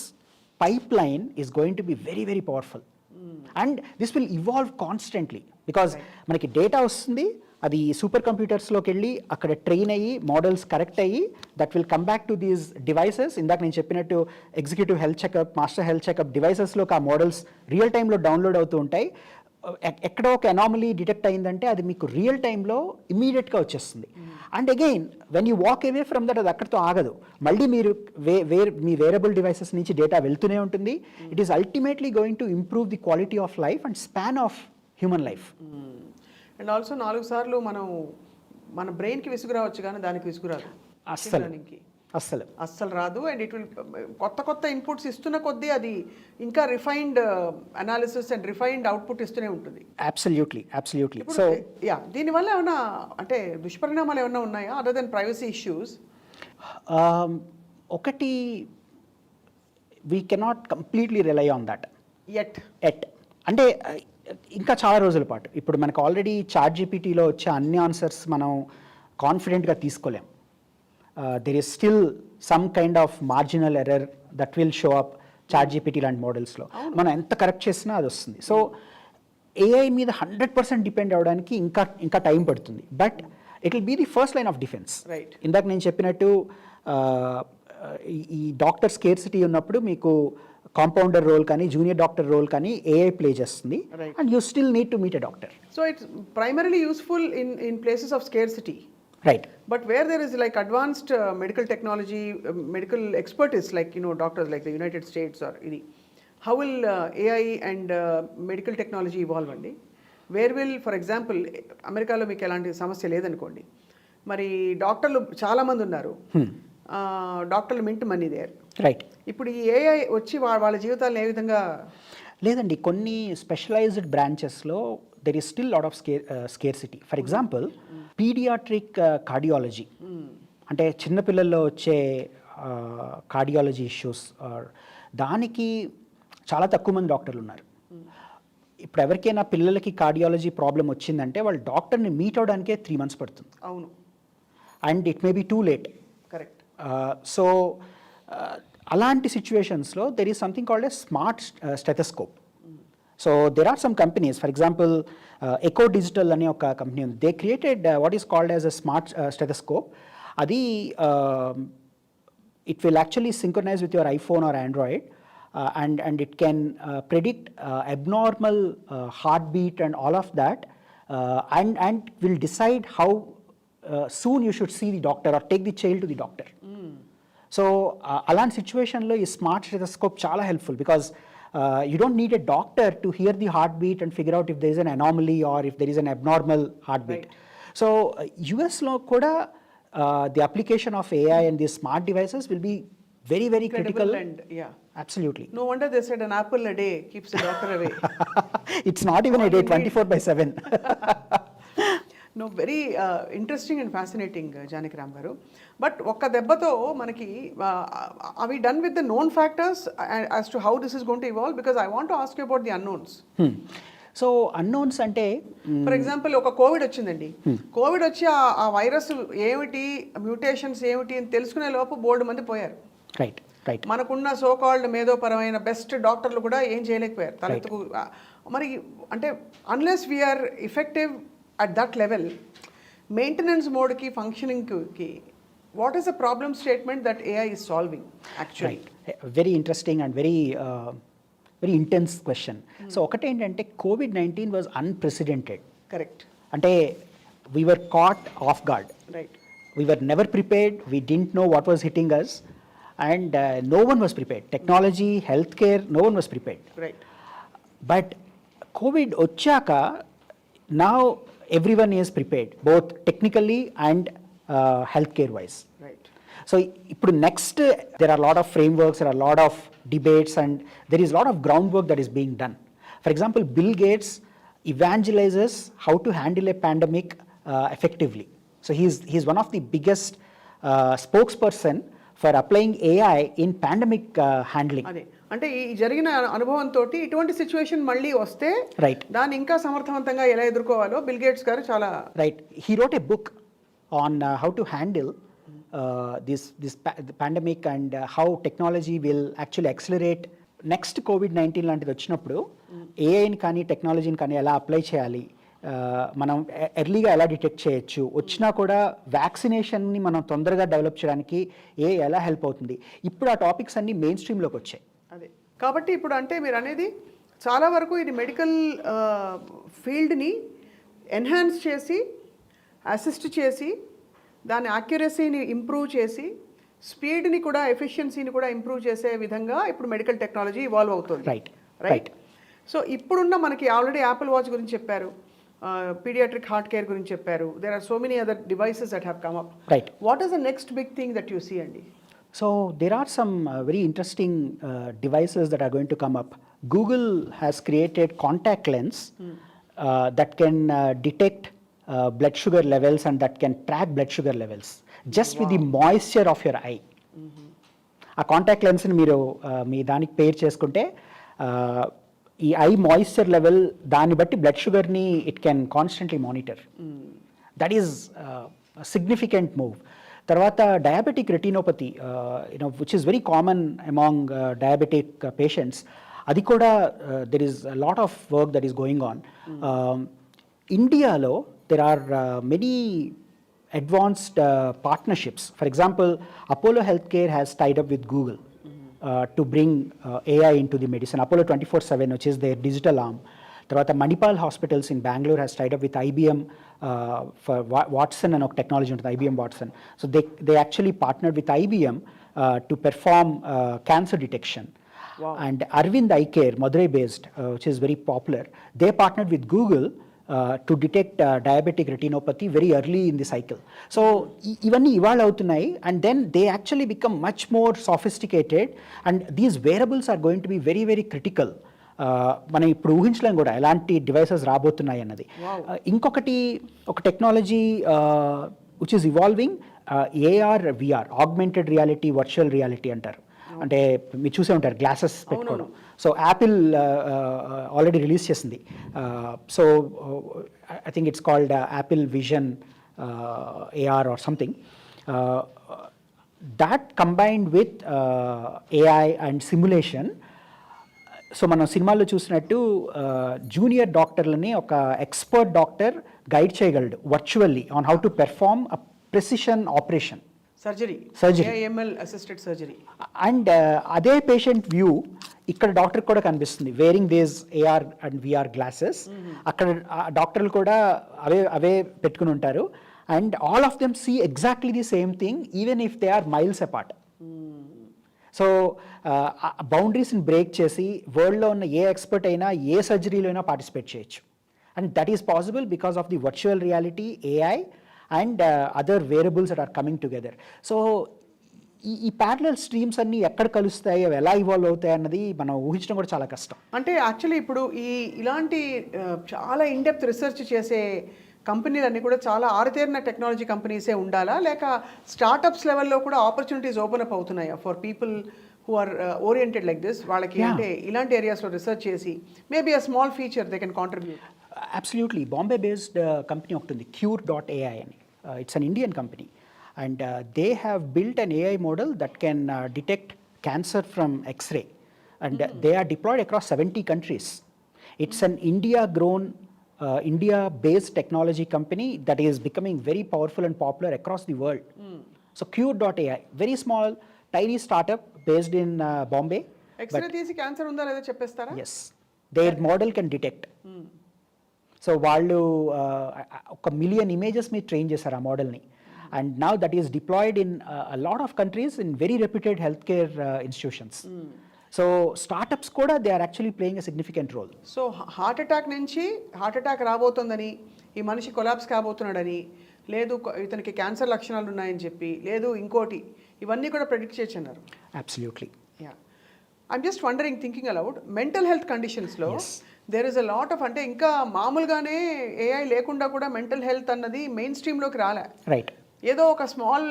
pipeline is going to be very, very powerful. And this will evolve constantly because మనకి data వస్తుంది, అది super కంప్యూటర్స్లోకి వెళ్ళి అక్కడ train అయ్యి models correct అయ్యి that will come back to these devices. ఇందాక నేను చెప్పినట్టు executive health checkup, master health checkup డివైసెస్లోకి ఆ మోడల్స్ రియల్ టైంలో డౌన్లోడ్ అవుతూ ఉంటాయి. ఎక్కడో ఒక అనామలీ డిటెక్ట్ అయిందంటే అది మీకు రియల్ టైంలో ఇమీడియట్గా వచ్చేస్తుంది. And again when you walk away from that, అది అక్కడితో ఆగదు, మళ్ళీ మీరు మీ వేరబుల్ డివైసెస్ నుంచి డేటా వెళ్తూనే ఉంటుంది. It is ultimately going to improve the quality of life and span of human life. And also 4 సార్లు మన బ్రెయిన్కి విసుగు రావచ్చు కానీ దానికి విసుగు రాదు అస్సలు రాదు. అండ్ ఇట్ విల్ కొత్త ఇన్పుట్స్ ఇస్తున్న కొద్దీ అది ఇంకా refined analysis and refined output ఇస్తూనే ఉంటుంది. అబ్సల్యూట్లీ. సో దీనివల్ల ఏమైనా అంటే దుష్పరిణామాలు ఏమైనా ఉన్నాయా అదర్ దెన్ ప్రైవసీ ఇష్యూస్? ఒకటి, we cannot completely rely on that at అంటే ఇంకా చాలా రోజుల పాటు. ఇప్పుడు మనకు ఆల్రెడీ చాట్ జీపీటీలో వచ్చే అన్ని ఆన్సర్స్ మనం కాన్ఫిడెంట్గా తీసుకోలేం. there is still some kind of marginal error that will show up chat GPT లాంటి మోడల్స్లో. మనం ఎంత కరెక్ట్ చేసినా అది వస్తుంది. సో ఏఐ మీద 100% డిపెండ్ అవ్వడానికి ఇంకా టైం పడుతుంది. But it will be the first line of defence. ఇందాక నేను చెప్పినట్టు ఈ డాక్టర్ స్కేర్సిటీ ఉన్నప్పుడు మీకు కాంపౌండర్ రోల్ కానీ జూనియర్ డాక్టర్ రోల్ కానీ ఏఐ ప్లే చేస్తుంది. And you still need to meet a doctor. So it's primarily useful in places of scarcity. Right. But where there is like advanced medical technology, medical expertise, like doctors like the United States or any, how will AI and medical technology evolve andi? Where will, for example, అమెరికాలో మీకు ఎలాంటి సమస్య లేదనుకోండి, మరి డాక్టర్లు చాలా మంది ఉన్నారు, డాక్టర్లు మింట్ మనీ దేర్. రైట్. ఇప్పుడు ఈ ఏఐ వచ్చి వాళ్ళ జీవితాలను ఏ విధంగా? లేదండి, కొన్ని స్పెషలైజ్డ్ బ్రాంచెస్లో there is still lot of scarcity. For example paediatric cardiology, అంటే చిన్నపిల్లల్లో వచ్చే కార్డియాలజీ ఇష్యూస్, దానికి చాలా తక్కువ మంది డాక్టర్లు ఉన్నారు. ఇప్పుడు ఎవరికైనా పిల్లలకి కార్డియాలజీ ప్రాబ్లం వచ్చిందంటే వాళ్ళు డాక్టర్ని మీట్ అవడానికే 3 months పడుతుంది. అవును. And it may be too late. Correct. So అలాంటి సిచ్యువేషన్స్లో there is something called a smart stethoscope. So there are some companies, for example Eko Digital అనే ఒక కంపెనీ ఉంది. They created what is called as a smart stethoscope. అది it will actually synchronise with your iPhone or Android and it can predict abnormal heartbeat and all of that, and will decide how soon you should see the doctor or take the child to the doctor. So అలాంటి సిచ్యువేషన్లో ఈ smart stethoscope చాలా helpful because you don't need a doctor to hear the heartbeat and figure out if there is an anomaly or if there is an abnormal heartbeat. Right. So US lo kuda the application of AI and these smart devices will be very, very critical. And yeah, absolutely. No wonder they said an apple a day keeps the doctor away. It's not even a day, 24/7. No, very interesting and fascinating, Janakiraam garu. But ఒక్క దెబ్బతో మనకి are we done with the known factors as to how this is going to evolve? Because I want to ask you about the unknowns. So unknowns అంటే for example ఒక Covid వచ్చిందండి. Covid వచ్చి ఆ virus ఏమిటి, mutations ఏమిటి అని తెలుసుకునే లోపు బోల్డ్ మంది పోయారు. రైట్. మనకున్న సో కాల్డ్ మేధోపరమైన బెస్ట్ డాక్టర్లు కూడా ఏం చేయలేకపోయారు తలెత్తుకు. మరి అంటే unless we're effective at that level, maintenance మోడ్కి ఫంక్షనింగ్కి, what is the problem statement that AI is solving actually? Very interesting and very intense question. So ఒకటేంటంటే COVID-19 వాజ్ అన్ప్రెసిడెంటెడ్. కరెక్ట్. అంటే we were caught off guard. Right. We were never prepared. We didn't know what was hitting us, and no one was prepared. Technology, healthcare, no one was prepared. Right. But COVID ochaka, now everyone is prepared, both technically and healthcare wise. Right. So ఇప్పుడు next there are a lot of frameworks, there are a lot of debates, and there is a lot of groundwork that is being done. For example, Bill Gates evangelizes how to handle a pandemic effectively. So he's one of the biggest spokesperson for applying AI in pandemic handling. అదే అంటే ఈ జరిగిన అనుభవంతో ఇటువంటి situation మళ్ళీ వస్తే right దాన్ని ఇంకా సమర్థవంతంగా ఎలా ఎదుర్కోవాలో బిల్ గేట్స్ గారు చాలా right he wrote a book on how to handle this pandemic and how technology will actually accelerate next COVID-19 లాంటిది వచ్చినప్పుడు ఏఐని కానీ టెక్నాలజీని కానీ ఎలా అప్లై చేయాలి, మనం ఎర్లీగా ఎలా డిటెక్ట్ చేయొచ్చు, వచ్చినా కూడా వ్యాక్సినేషన్ని మనం తొందరగా డెవలప్ చేయడానికి ఎలా హెల్ప్ అవుతుంది, ఇప్పుడు ఆ టాపిక్స్ అన్నీ మెయిన్ స్ట్రీమ్లోకి వచ్చాయి. అదే కాబట్టి ఇప్పుడు అంటే మీరు అనేది చాలా వరకు ఇది మెడికల్ ఫీల్డ్ని ఎన్హాన్స్ చేసి అసిస్ట్ చేసి దాని యాక్యురసీని ఇంప్రూవ్ చేసి స్పీడ్ని కూడా ఎఫిషియన్సీని కూడా ఇంప్రూవ్ చేసే విధంగా ఇప్పుడు మెడికల్ టెక్నాలజీ ఇవాల్వ్ అవుతుంది. రైట్. సో ఇప్పుడున్న మనకి ఆల్రెడీ యాపిల్ వాచ్ గురించి చెప్పారు, పీడియాట్రిక్ హార్ట్ కేర్ గురించి చెప్పారు, there are so many other devices that have come up. Right. What is the next big thing that you see అండి? So there are some very interesting devices that are going to come up. Google has created contact lens that can detect blood sugar levels and that can track blood sugar levels just with the moisture of your eye. ఆ contact లెన్స్ని మీరు మీ దానికి పేర్ చేసుకుంటే ఈ I moisture level దాన్ని బట్టి blood షుగర్ని it can constantly monitor. That is significant move. తర్వాత diabetic retinopathy which is very common among diabetic patients, అది కూడా there is lot of work that is going on. ఇండియాలో there are many advanced partnerships. For example, Apollo Healthcare has tied up with Google to bring AI into the medicine. Apollo 24/7, which is their digital arm. Tarvata Manipal Hospitals in Bangalore has tied up with IBM for Watson and technology into IBM Watson. So they actually partnered with IBM to perform cancer detection. Wow. And Arvind Eye Care, Madurai based, which is very popular, they partnered with Google to detect diabetic retinopathy very early in the cycle. So ఇవన్నీ ఇవాళ అవుతున్నాయి, and then they actually become much more sophisticated, and these wearables are going to be very very critical. మనం ఇప్పుడు ఊహించలేం కూడా ఎలాంటి devices రాబోతున్నాయి అన్నది. ఇంకొకటి ఒక technology which is evolving, AR VR, augmented reality, virtual reality అంటారు. అంటే మీరు చూసే ఉంటారు గ్లాసెస్ పెట్టుకోవడం. సో యాపిల్ ఆల్రెడీ రిలీజ్ చేసింది. So I think it's called Apple Vision AR or something. That combined with AI and simulation. So మనం సినిమాల్లో చూసినట్టు జూనియర్ డాక్టర్లని ఒక ఎక్స్పర్ట్ డాక్టర్ గైడ్ చేయగలడు virtually on how to perform a precision operation. Surgery, AML assisted surgery. And అదే patient view ఇక్కడ doctor కూడా కనిపిస్తుంది, wearing these AR and VR glasses. అక్కడ డాక్టర్లు కూడా అవే పెట్టుకుని ఉంటారు, and all of them see exactly the same thing even if they are miles apart. So బౌండరీస్ని బ్రేక్ చేసి వరల్డ్లో ఉన్న ఏ ఎక్స్పర్ట్ అయినా ఏ సర్జరీలో అయినా పార్టిసిపేట్ చేయొచ్చు. And that is possible because of the virtual reality, AI and other variables that are coming together. So ఈ parallel streams అన్నీ ఎక్కడ కలుస్తాయి, అవి ఎలా ఇవాల్వ్ అవుతాయి అన్నది మనం ఊహించడం కూడా చాలా కష్టం. అంటే యాక్చువల్లీ ఇప్పుడు ఇలాంటి చాలా ఇన్డెప్త్ రీసెర్చ్ చేసే కంపెనీలన్నీ కూడా చాలా ఆరితేరిన టెక్నాలజీ కంపెనీసే ఉండాలా, లేక స్టార్టప్స్ లెవెల్లో కూడా ఆపర్చునిటీస్ ఓపెన్ అప్ అవుతున్నాయా for people who are oriented like this? వాళ్ళకి అంటే ఇలాంటి ఏరియాస్లో రీసెర్చ్ చేసి maybe a small feature they can contribute. Absolutely. Bombay based company ఒకటి ఉంది, Cure.ai అని. It's an Indian company, and they have built an AI model that can detect cancer from X-ray, and they are deployed across 70 countries. It's an India-grown, India-based technology company that is becoming very powerful and popular across the world. So Cure.ai, very small, tiny startup based in Bombay. X-ray తీసి cancer ఉందా లేదా చెప్పేస్తారా? Yes, their model can detect. So వాళ్ళు 1 million images మీద train చేశారు ఆ మోడల్ని, and now that is deployed in lot of countries in very reputed health care institutions. So startups కూడా they are actually playing a significant role. So heart attack రాబోతుందని, ఈ మనిషి collapse కాబోతున్నాడని, లేదు ఇతనికి క్యాన్సర్ లక్షణాలు ఉన్నాయని చెప్పి, లేదు ఇంకోటి, ఇవన్నీ కూడా ప్రెడిక్ట్ చేయొచ్చు అన్నారు. Absolutely. Yeah, I'm just wondering, thinking aloud, mental health కండిషన్స్లో there is a lot of, అంటే ఇంకా మామూలుగానే ఏఐ లేకుండా కూడా మెంటల్ హెల్త్ అన్నది మెయిన్ స్ట్రీమ్లోకి రాలే. రైట్. ఏదో ఒక small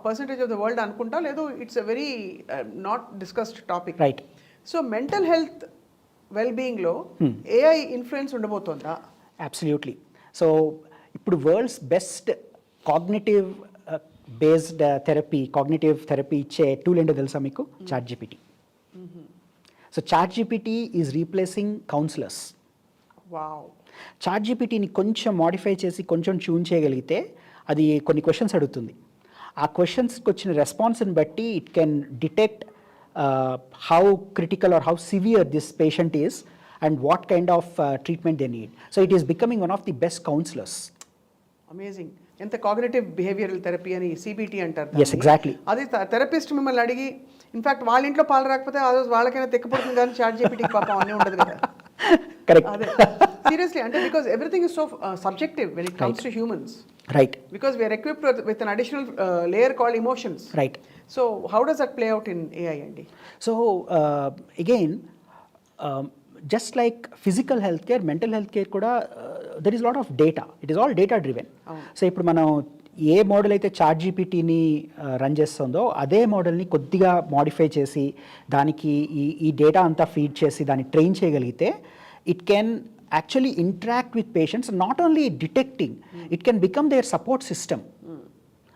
percentage of the world అనుకుంటా, లేదు it's a very not discussed topic. Right. So mental health వెల్బీయింగ్లో ఏఐ ఇన్ఫ్లుయెన్స్ ఉండబోతోందా? అబ్సల్యూట్లీ. సో ఇప్పుడు world's best cognitive based cognitive therapy ఇచ్చే టూల్ ఏంటో తెలుసా మీకు? Chat GPT. So chat GPT is replacing counsellors. Wow. Chat జీపీటీని కొంచెం modify చేసి కొంచెం ట్యూన్ చేయగలిగితే అది కొన్ని క్వశ్చన్స్ అడుగుతుంది. ఆ క్వశ్చన్స్కి వచ్చిన రెస్పాన్స్ని బట్టి it can detect how critical or how severe this patient is and what kind of treatment they need. So it is becoming one of the best counsellors. Amazing. ఎంత కాగ్నిటివ్ బిహేవియరల్ థెరపీ అని CBT అంటారు. Yes, exactly. అది therapist మిమ్మల్ని అడిగి in fact వాళ్ళ ఇంట్లో పాలు రాకపోతే ఆ రోజు వాళ్ళకైనా తెక్కపడుతుంది కానీ చాట్ జీపీటీకి పాపం అన్నీ ఉండదు కదా. కరెక్ట్. అదే సీరియస్లీ, అంటే because everything is so subjective when it comes to humans. Right. Because we are equipped with an additional layer called emotions. Right. So how does that play out in AI, Andy? So again, just like physical healthcare, mental healthcare kuda there is a lot of data. It is all data driven. So ఇప్పుడు మనం ఏ model అయితే chat జీపీటీని run చేస్తుందో అదే మోడల్ని కొద్దిగా modify చేసి దానికి ఈ డేటా అంతా ఫీడ్ చేసి దాన్ని ట్రైన్ చేయగలిగితే it can actually interact with patients, not only detecting, it can become their support system.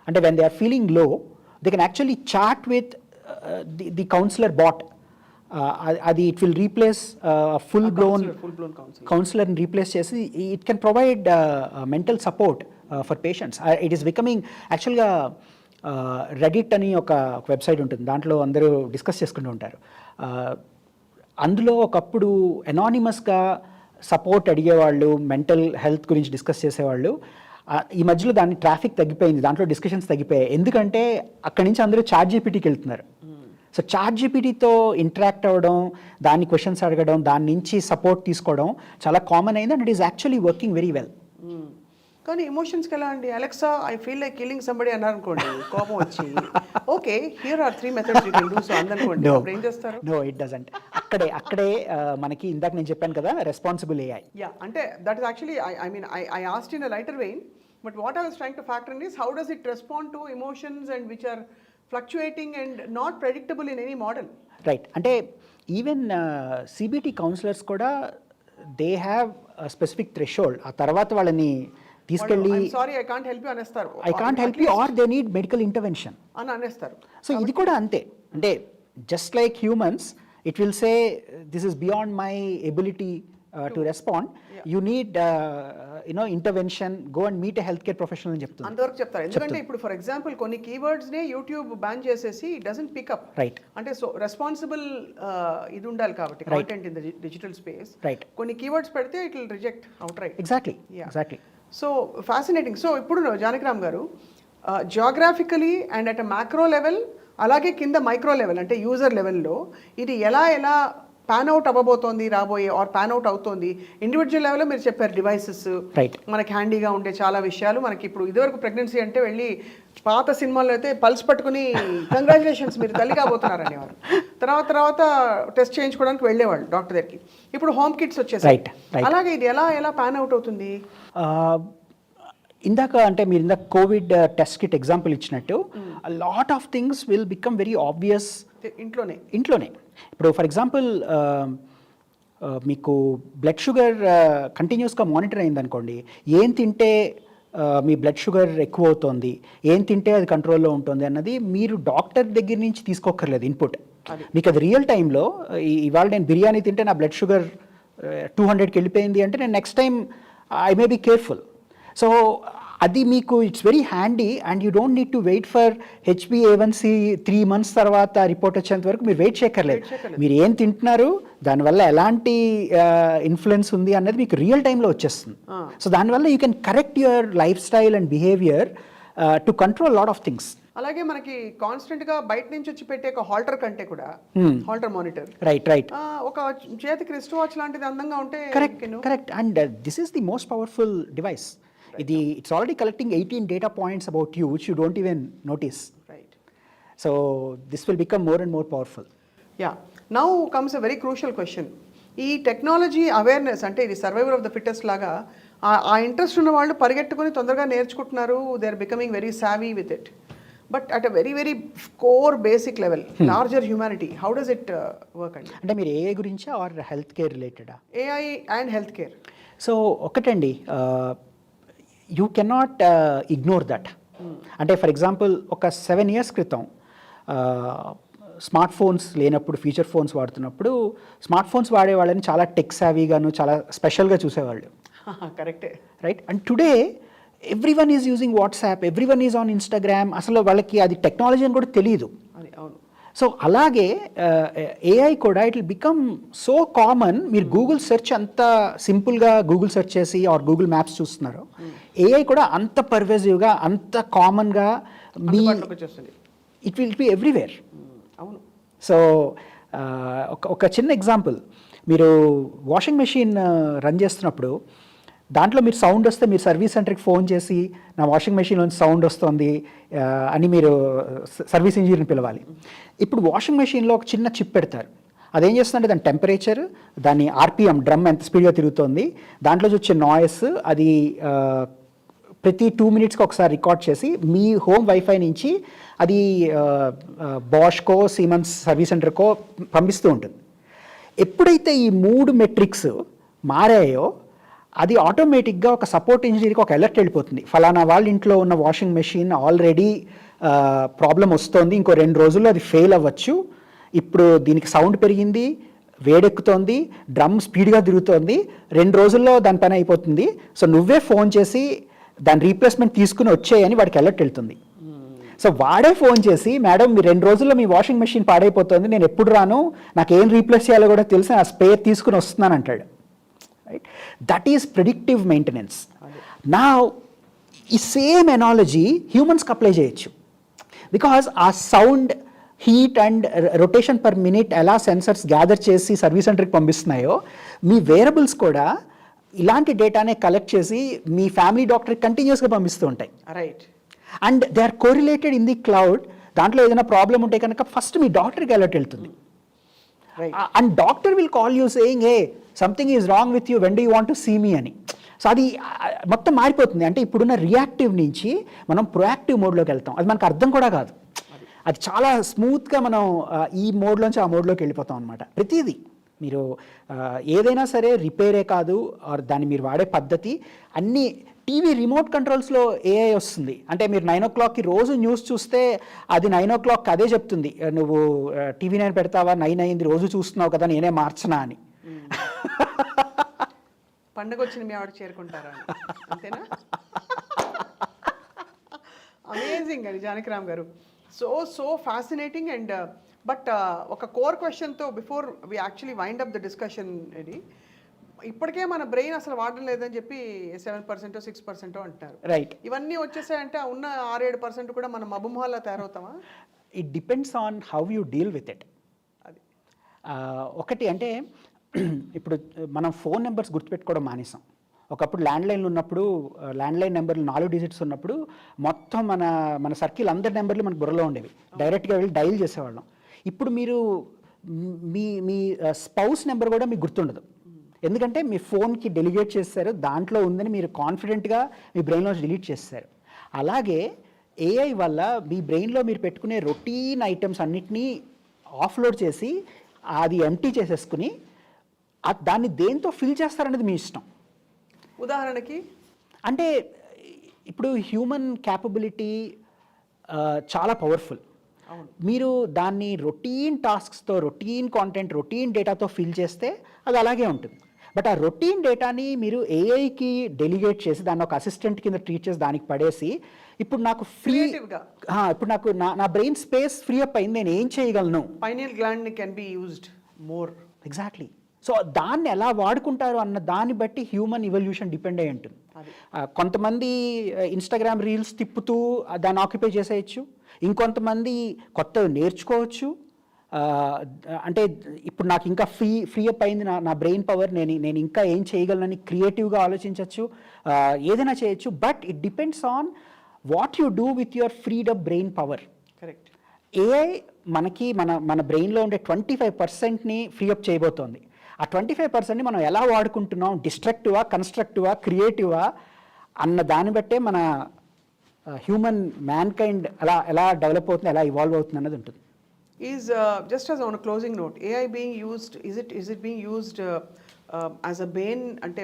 And when they are feeling low, they can actually chat with the counselor bot. It will replace full blown counselor and replace chesi. It can provide mental support for patients. It is becoming actually Reddit అని ఒక website ఉంటుంది, దాంట్లో అందరూ discuss చేసుకుంటూ ఉంటారు. అందులో ఒకప్పుడు ఎనానిమస్గా support అడిగేవాళ్ళు, మెంటల్ హెల్త్ గురించి డిస్కస్ చేసేవాళ్ళు. ఈ మధ్యలో దాని ట్రాఫిక్ తగ్గిపోయింది, దాంట్లో డిస్కషన్స్ తగ్గిపోయాయి. ఎందుకంటే అక్కడి నుంచి అందరూ చాట్ జీపీటీకి వెళ్తున్నారు. సో చాట్ జీపీటీతో ఇంటరాక్ట్ అవ్వడం, దాన్ని క్వశ్చన్స్ అడగడం, దాని నుంచి సపోర్ట్ తీసుకోవడం చాలా కామన్ అయింది. And it is actually working very well. కానీ ఎమోషన్స్కి ఎలా అండి? Alexa I feel like killing somebody అన్నారనుకోండి, కోపం వచ్చి okay here are 3 methods you can do so అందనుకోండి, అప్పుడు ఏం చేస్తారు? No, it doesn't. అక్కడే మనకి ఇందాక నేను చెప్పాను కదా రెస్పాన్సిబుల్ ఏఐ. యా, అంటే that is actually I mean I asked in a lighter vein, but what I was trying to factor in is how does it respond to emotions and which are fluctuating and not predictable in any model. Right. అంటే even CBT counsellors కూడా they have specific threshold. ఆ తర్వాత వాళ్ళని తీసుకెళ్ళి sorry I can't help you అనేస్తారు, I can't help you are they need medical intervention అని అనేస్తారు. So ఇది కూడా అంతే. అంటే just like humans it will say this is beyond my ability to respond, you need intervention, go and meet a health care professional అని చెప్తుంది. అంతవరకు చెప్తారు. ఎందుకంటే ఇప్పుడు ఫర్ ఎగ్జాంపుల్ కొన్ని కీవర్డ్స్ని యూట్యూబ్ బ్యాన్ చేసేసి ఇట్ డజంట్ పికప్. రైట్. అంటే so responsible ఇది ఉండాలి కాబట్టి content in the digital space. Right. కొన్ని కీవర్డ్స్ పెడితే it will reject out right. Exactly. So fascinating. So ఇప్పుడు జానకిరామ్ గారు జియోగ్రాఫికలీ and at a macro level అలాగే కింద మైక్రో లెవెల్ అంటే యూజర్ లెవెల్లో ఇది ఎలా పాన్ అవుట్ అవ్వబోతోంది రాబోయే, ఆర్ పాన్ అవుట్ అవుతోంది? ఇండివిజువల్ లెవెల్లో మీరు చెప్పారు డివైసెస్ మనకి హ్యాండీగా ఉండే చాలా విషయాలు. మనకి ఇప్పుడు ఇదివరకు ప్రెగ్నెన్సీ అంటే వెళ్ళి పాత సినిమాల్లో అయితే పల్స్ పట్టుకుని కంగ్రాచులేషన్స్ మీరు తల్లి కాబోతున్నారు అనేవారు. తర్వాత టెస్ట్ చేయించుకోవడానికి వెళ్ళేవాళ్ళు డాక్టర్ దగ్గరికి. ఇప్పుడు హోమ్ కిట్స్ వచ్చేసాయి. అలాగే ఇది ఎలా పాన్ అవుట్ అవుతుంది? ఇందాక అంటే మీరు ఇందాక కోవిడ్ టెస్ట్ కిట్ ఎగ్జాంపుల్ ఇచ్చినట్టు lot of things will become very obvious ఇంట్లోనే. ఇప్పుడు ఫర్ ఎగ్జాంపుల్ మీకు బ్లడ్ షుగర్ కంటిన్యూస్గా మానిటర్ అయిందనుకోండి, ఏం తింటే మీ బ్లడ్ షుగర్ ఎక్కువ అవుతుంది, ఏం తింటే అది కంట్రోల్లో ఉంటుంది అన్నది మీరు డాక్టర్ దగ్గర నుంచి తీసుకోక్కర్లేదు ఇన్పుట్. మీకు అది రియల్ టైంలో ఇవాళ నేను బిర్యానీ తింటే నా బ్లడ్ షుగర్ 200కి వెళ్ళిపోయింది అంటే నేను next time I may be careful. So అది మీకు it's very handy and you don't need to wait for HbA1c 3 months తర్వాత రిపోర్ట్ వచ్చేంత వరకు మీరు వెయిట్ చేయక్కర్లేదు. మీరు ఏం తింటున్నారు, దానివల్ల ఎలాంటి ఇన్ఫ్లుయెన్స్ ఉంది అన్నది మీకు రియల్ టైంలో వచ్చేస్తుంది. సో దానివల్ల you can correct your life style and behaviour to control lot of things. అలాగే మనకి కాన్స్టెంట్ గా బయట నుంచి వచ్చి పెట్టే ఒక హాల్టర్ కంటే కూడా హాల్టర్ మానిటర్ రైట్ ఒక చేతికి రిస్ట్ వాచ్ లాంటిది అందంగా ఉంటే correct. And this is the most powerful device. ఇది it's already collecting 18 data points about you which you don't even notice. Right. So this will become more and more powerful. Yeah. Now comes a very crucial question. ఈ technology awareness అంటే ఇది survival of the fittest లాగా ఆ interest ఉన్న వాళ్ళు పరిగెట్టుకుని తొందరగా నేర్చుకుంటున్నారు. They are becoming very savvy with it. But at a very very core basic level larger humanity how does it work అండి? అంటే మీరు ఏఐ గురించా ఆర్ హెల్త్ కేర్ రిలేటెడా? AI and health care. So ఒకటండి, యూ కెనాట్ ఇగ్నోర్ దట్. అంటే for example ఒక 7 years క్రితం smart phones లేనప్పుడు, ఫీచర్ ఫోన్స్ వాడుతున్నప్పుడు స్మార్ట్ ఫోన్స్ వాడే వాళ్ళని చాలా టెక్ సావీగాను చాలా స్పెషల్గా చూసేవాళ్ళు. కరెక్టే, right? And today everyone is using WhatsApp, everyone is on Instagram. అసలు వాళ్ళకి అది టెక్నాలజీ అని కూడా తెలియదు. అది అవును. సో అలాగే ఏఐ కూడా it will become so common. మీరు గూగుల్ సెర్చ్ అంత సింపుల్గా గూగుల్ సెర్చ్ చేసి ఆర్ గూగుల్ మ్యాప్స్ చూస్తున్నారు, ఏఐ కూడా అంత పర్వేజివ్గా అంత కామన్గా me it will be everywhere. అవును. సో ఒక చిన్న ఎగ్జాంపుల్, మీరు వాషింగ్ మెషిన్ రన్ చేస్తున్నప్పుడు దాంట్లో మీరు సౌండ్ వస్తే మీరు సర్వీస్ సెంటర్కి ఫోన్ చేసి నా వాషింగ్ మెషిన్లోంచి సౌండ్ వస్తుంది అని మీరు సర్వీస్ ఇంజనీర్ని పిలవాలి. ఇప్పుడు వాషింగ్ మెషిన్లో ఒక చిన్న చిప్ పెడతారు. అదేం చేస్తుందంటే దాని టెంపరేచర్, దాని ఆర్పిఎం, డ్రమ్ ఎంత స్పీడ్గా తిరుగుతుంది, దాంట్లో వచ్చే నాయిస్, అది ప్రతి 2 minutesకి ఒకసారి రికార్డ్ చేసి మీ హోమ్ వైఫై నుంచి అది బాష్కో, సిమన్స్ సర్వీస్ సెంటర్కో పంపిస్తూ ఉంటుంది. ఎప్పుడైతే ఈ 3 metrics మారాయో అది ఆటోమేటిక్గా ఒక సపోర్ట్ ఇంజనీర్కి ఒక అలర్ట్ వెళ్ళిపోతుంది. ఫలానా వాళ్ళ ఇంట్లో ఉన్న వాషింగ్ మెషిన్ ఆల్రెడీ ప్రాబ్లం వస్తుంది, ఇంకో 2 రోజుల్లో అది ఫెయిల్ అవ్వచ్చు, ఇప్పుడు దీనికి సౌండ్ పెరిగింది, వేడెక్కుతోంది, డ్రమ్ స్పీడ్గా తిరుగుతోంది, 2 రోజుల్లో దాని పని అయిపోతుంది, సో నువ్వే ఫోన్ చేసి దాని రీప్లేస్మెంట్ తీసుకుని వచ్చేయని వాడికి అలర్ట్ వెళ్తుంది. సో వాడే ఫోన్ చేసి, మేడం మీరు 2 రోజుల్లో మీ వాషింగ్ మెషిన్ పాడైపోతుంది, నేను ఎప్పుడు రాను, నాకు ఏం రీప్లేస్ చేయాలో కూడా తెలిసి ఆ స్పేర్ తీసుకుని వస్తున్నాను అంటాడు. Right? That is predictive maintenance. నా ఈ సేమ్ ఎనాలజీ హ్యూమన్స్కి అప్లై చేయొచ్చు. బికాజ్ ఆ sound, heat and rotation per minute ఎలా సెన్సర్స్ గ్యాదర్ చేసి సర్వీస్ సెంటర్కి పంపిస్తున్నాయో, మీ వేరబుల్స్ కూడా ఇలాంటి డేటానే కలెక్ట్ చేసి మీ ఫ్యామిలీ డాక్టర్కి కంటిన్యూస్గా పంపిస్తూ ఉంటాయి. Right. And they are correlated in the cloud. దాంట్లో ఏదైనా ప్రాబ్లం ఉంటే కనుక ఫస్ట్ మీ డాక్టర్కి అలర్ట్ వెళ్తుంది. And doctor will call you saying, a something is wrong with you, when do you want to see me అని. సో అది మొత్తం మారిపోతుంది. అంటే ఇప్పుడున్న రియాక్టివ్ నుంచి మనం ప్రొయాక్టివ్ మోడ్లోకి వెళ్తాం. అది మనకు అర్థం కూడా కాదు. అది చాలా స్మూత్గా మనం ఈ మోడ్లోంచి ఆ మోడ్లోకి వెళ్ళిపోతాం అనమాట. ప్రతిదీ మీరు ఏదైనా సరే రిపేరే కాదు, ఆర్ దాన్ని మీరు వాడే పద్ధతి అన్నీ. టీవీ రిమోట్ కంట్రోల్స్లో ఏఐ వస్తుంది. అంటే మీరు 9 o'clockకి రోజు న్యూస్ చూస్తే అది 9 o'clock అదే చెప్తుంది, నువ్వు టీవీ 9 పెడతావా, 9 అయింది, రోజు చూస్తున్నావు కదా, నేనే మార్చనా అని. పండగ వచ్చిన మీ ఆవిడ చేరుకుంటారా అంతేనా? అమేజింగ్ అండి Janakiram garu. So fascinating. And but ఒక కోర్ క్వశ్చన్తో before we actually wind up the discussion ఇది, ఇప్పటికే మన బ్రెయిన్ అసలు వాడడం లేదని చెప్పి 7% 6% అంటున్నారు. రైట్. ఇవన్నీ వచ్చేసాయంటే ఉన్న 6-7% కూడా మనం మబుమహాల్లా తయారవుతామా? It depends on how you deal with it. అది ఒకటి అంటే ఇప్పుడు మనం ఫోన్ నెంబర్స్ గుర్తుపెట్టుకోవడం మానేసాం. ఒకప్పుడు ల్యాండ్లైన్లు ఉన్నప్పుడు, ల్యాండ్లైన్ నెంబర్లు 4 digits ఉన్నప్పుడు మొత్తం మన సర్కిల్ అందరి నెంబర్లు మనకు బుర్రలో ఉండేవి, డైరెక్ట్గా వెళ్ళి డైల్ చేసేవాళ్ళం. ఇప్పుడు మీరు మీ స్పౌస్ నెంబర్ కూడా మీకు గుర్తుండదు, ఎందుకంటే మీ ఫోన్కి డెలిగేట్ చేస్తారు, దాంట్లో ఉందని మీరు కాన్ఫిడెంట్గా మీ బ్రెయిన్లో డిలీట్ చేస్తారు. అలాగే ఏఐ వల్ల మీ బ్రెయిన్లో మీరు పెట్టుకునే రొటీన్ ఐటమ్స్ అన్నిటినీ ఆఫ్లోడ్ చేసి అది ఎంప్టీ చేసేసుకుని దాన్ని దేంతో ఫిల్ చేస్తారనేది మీ ఇష్టం. ఉదాహరణకి అంటే ఇప్పుడు హ్యూమన్ క్యాపబిలిటీ చాలా పవర్ఫుల్. మీరు దాన్ని రొటీన్ టాస్క్స్తో, రొటీన్ కాంటెంట్, రొటీన్ డేటాతో ఫిల్ చేస్తే అది అలాగే ఉంటుంది. బట్ ఆ రొటీన్ డేటాని మీరు ఏఐకి డెలిగేట్ చేసి దాన్ని ఒక అసిస్టెంట్ కింద ట్రీట్ చేసి దానికి పడేసి, ఇప్పుడు నాకు ఇప్పుడు నాకు నా బ్రెయిన్ స్పేస్ ఫ్రీ అప్ అయింది, నేను ఏం చేయగలను? Pineal gland can be used more. Exactly. So దాన్ని ఎలా వాడుకుంటారు అన్న దాన్ని బట్టి హ్యూమన్ ఇవల్యూషన్ డిపెండ్ అయి ఉంటుంది. కొంతమంది ఇన్స్టాగ్రామ్ రీల్స్ తిప్పుతూ దాన్ని ఆక్యుపై చేసేయచ్చు, ఇంకొంతమంది కొత్తవి నేర్చుకోవచ్చు. అంటే ఇప్పుడు నాకు ఇంకా ఫ్రీ అప్ అయింది నా బ్రెయిన్ పవర్, నేను ఇంకా ఏం చేయగలనని క్రియేటివ్గా ఆలోచించవచ్చు, ఏదైనా చేయొచ్చు. But it depends on what you do with your ఫ్రీడ్ up brain power. Correct. AI మనకి మన బ్రెయిన్లో ఉండే 25%ని ఫ్రీ అప్ చేయబోతోంది. ఆ 25%ని మనం ఎలా వాడుకుంటున్నాం, డిస్ట్రక్టివా, కన్స్ట్రక్టివా, క్రియేటివా అన్న దాన్ని బట్టే మన హ్యూమన్ మ్యాన్ కైండ్ ఎలా డెవలప్ అవుతుంది, ఎలా ఇవాల్వ్ అవుతుంది అన్నది ఉంటుంది. Is just as on a closing note, AI being used, is it being used as a bane అంటే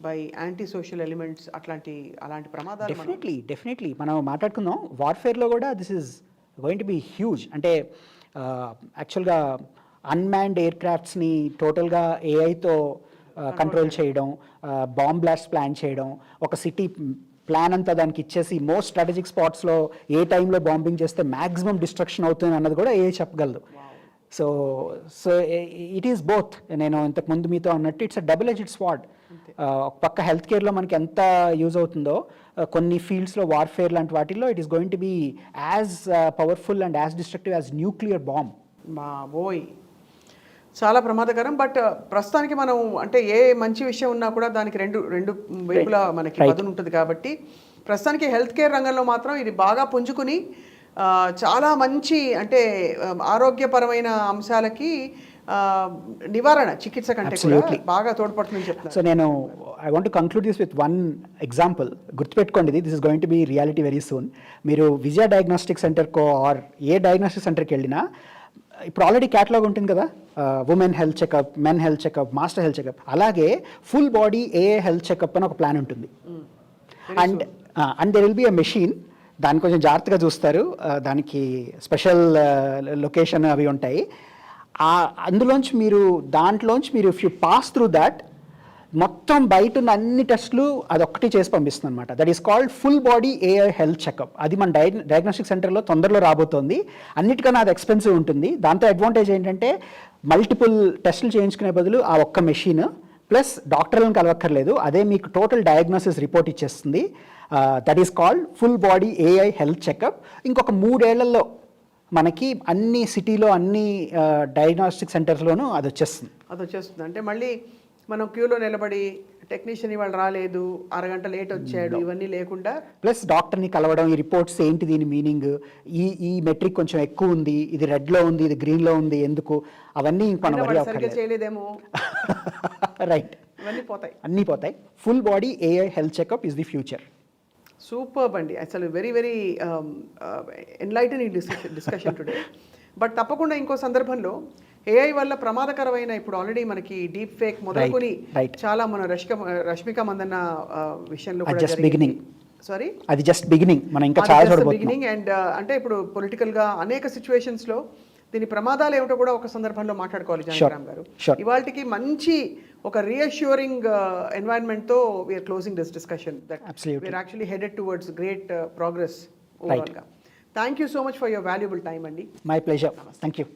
by anti-social elements అలాంటి ప్రమాదాలు మనం డెఫినెట్లీ మనం మాట్లాడుకుందాం. వార్ఫేర్లో కూడా this is going to be huge. అంటే యాక్చువల్గా అన్మ్యాన్డ్ ఎయిర్ క్రాఫ్ట్స్ని టోటల్గా ఏఐతో కంట్రోల్ చేయడం, బాంబ్ బ్లాస్ట్ ప్లాన్ చేయడం, ఒక సిటీ ప్లాన్ అంతా దానికి ఇచ్చేసి మోస్ట్ స్ట్రాటజిక్ స్పాట్స్లో ఏ టైంలో బాంబింగ్ చేస్తే మ్యాక్సిమం డిస్ట్రక్షన్ అవుతుంది అన్నది కూడా ఏ చెప్పగలదు. So it is both. నేను ఇంతకు ముందు మీతో అన్నట్టు it's a double edged sword. ఒక పక్క హెల్త్ కేర్లో మనకి ఎంత యూజ్ అవుతుందో, కొన్ని ఫీల్డ్స్లో వార్ఫేర్ లాంటి వాటిల్లో it is going to be as powerful and as destructive as nuclear bomb. బాబోయ్, చాలా ప్రమాదకరం. బట్ ప్రస్తుతానికి మనం అంటే ఏ మంచి విషయం ఉన్నా కూడా దానికి రెండు వైపులా మనకి పదును ఉంటుంది కాబట్టి ప్రస్తుతానికి హెల్త్ కేర్ రంగంలో మాత్రం ఇది బాగా పుంజుకుని చాలా మంచి అంటే ఆరోగ్యపరమైన అంశాలకి నివారణ చికిత్స కంటే కూడా బాగా తోడ్పడుతుందని చెప్తాను. సో నేను I want to conclude this with one example. గుర్తుపెట్టుకోండి, this is going to be reality very soon. మీరు విజయ డయాగ్నోస్టిక్ సెంటర్కో ఆర్ ఏ డయాగ్నోస్టిక్ సెంటర్కి వెళ్ళినా ఇప్పుడు ఆల్రెడీ క్యాటలాగ్ ఉంటుంది కదా, women health checkup, men health checkup, master health checkup. అలాగే full body ఏఏ హెల్త్ చెకప్ అని ఒక ప్లాన్ ఉంటుంది. And there will be a machine. దాన్ని కొంచెం జాగ్రత్తగా చూస్తారు, దానికి స్పెషల్ లొకేషన్ అవి ఉంటాయి. దాంట్లోంచి మీరు if you pass through that, మొత్తం బయట ఉన్న అన్ని టెస్టులు అదొక్కటి చేసి పంపిస్తుంది అనమాట. That is called full body AI health checkup. అది మన డయాగ్నోస్టిక్ సెంటర్లో తొందరలో రాబోతోంది. అన్నిటికన్నా అది ఎక్స్పెన్సివ్ ఉంటుంది. దాంతో అడ్వాంటేజ్ ఏంటంటే మల్టిపుల్ టెస్టులు చేయించుకునే బదులు ఆ ఒక్క మెషిన్ ప్లస్ డాక్టర్లను కలవక్కర్లేదు, అదే మీకు టోటల్ డయాగ్నోసిస్ రిపోర్ట్ ఇచ్చేస్తుంది. That is called full body AI health checkup. ఇంకొక 3 ఏళ్లలో మనకి అన్ని సిటీలో అన్ని డయాగ్నోస్టిక్ సెంటర్స్లోనూ అది వచ్చేస్తుంది. అంటే మళ్ళీ మనం క్యూలో నిలబడి టెక్నీషియన్ ఇవాళ రాలేదు, అరగంట లేట్ వచ్చాడు, ఇవన్నీ లేకుండా ప్లస్ డాక్టర్ని కలవడం, ఈ రిపోర్ట్స్ ఏంటి, దీని మీనింగ్, ఈ మెట్రిక్ కొంచెం ఎక్కువ ఉంది, ఇది రెడ్లో ఉంది, ఇది గ్రీన్లో ఉంది, ఎందుకు, అవన్నీ సరిగ్గా చేయలేదేమో. రైట్, అన్నీ పోతాయి. Full body AI health checkup is the future. Super అండి, అసలు very very enlightening discussion today. But తప్పకుండా ఇంకో సందర్భంలో ఏఐ వల్ల ప్రమాదకరమైన ఇప్పుడు ఆల్రెడీ మనకి డీప్ ఫేక్ మొదలుకొని చాలా మన రష్మిక మందన్న విషయంలో కూడా సారీ అది జస్ట్ బిగినింగ్, మనం ఇంకా చాలా చూడబోతున్నాం. బిగినింగ్ అండ్ అంటే ఇప్పుడు పొలిటికల్గా అనేక సిచ్యువేషన్స్లో దీని ప్రమాదాలు ఏమిటో కూడా ఒక సందర్భంలో మాట్లాడుకోవాలి జానకిరామ్ గారు. ఇవాళకి మంచి ఒక రీఅష్యూరింగ్ ఎన్వైరన్మెంట్తో we're closing this discussion that we're actually headed towards great progress ఓవరాల్గా. Thank you so much for your valuable time అండి. My pleasure, thank you.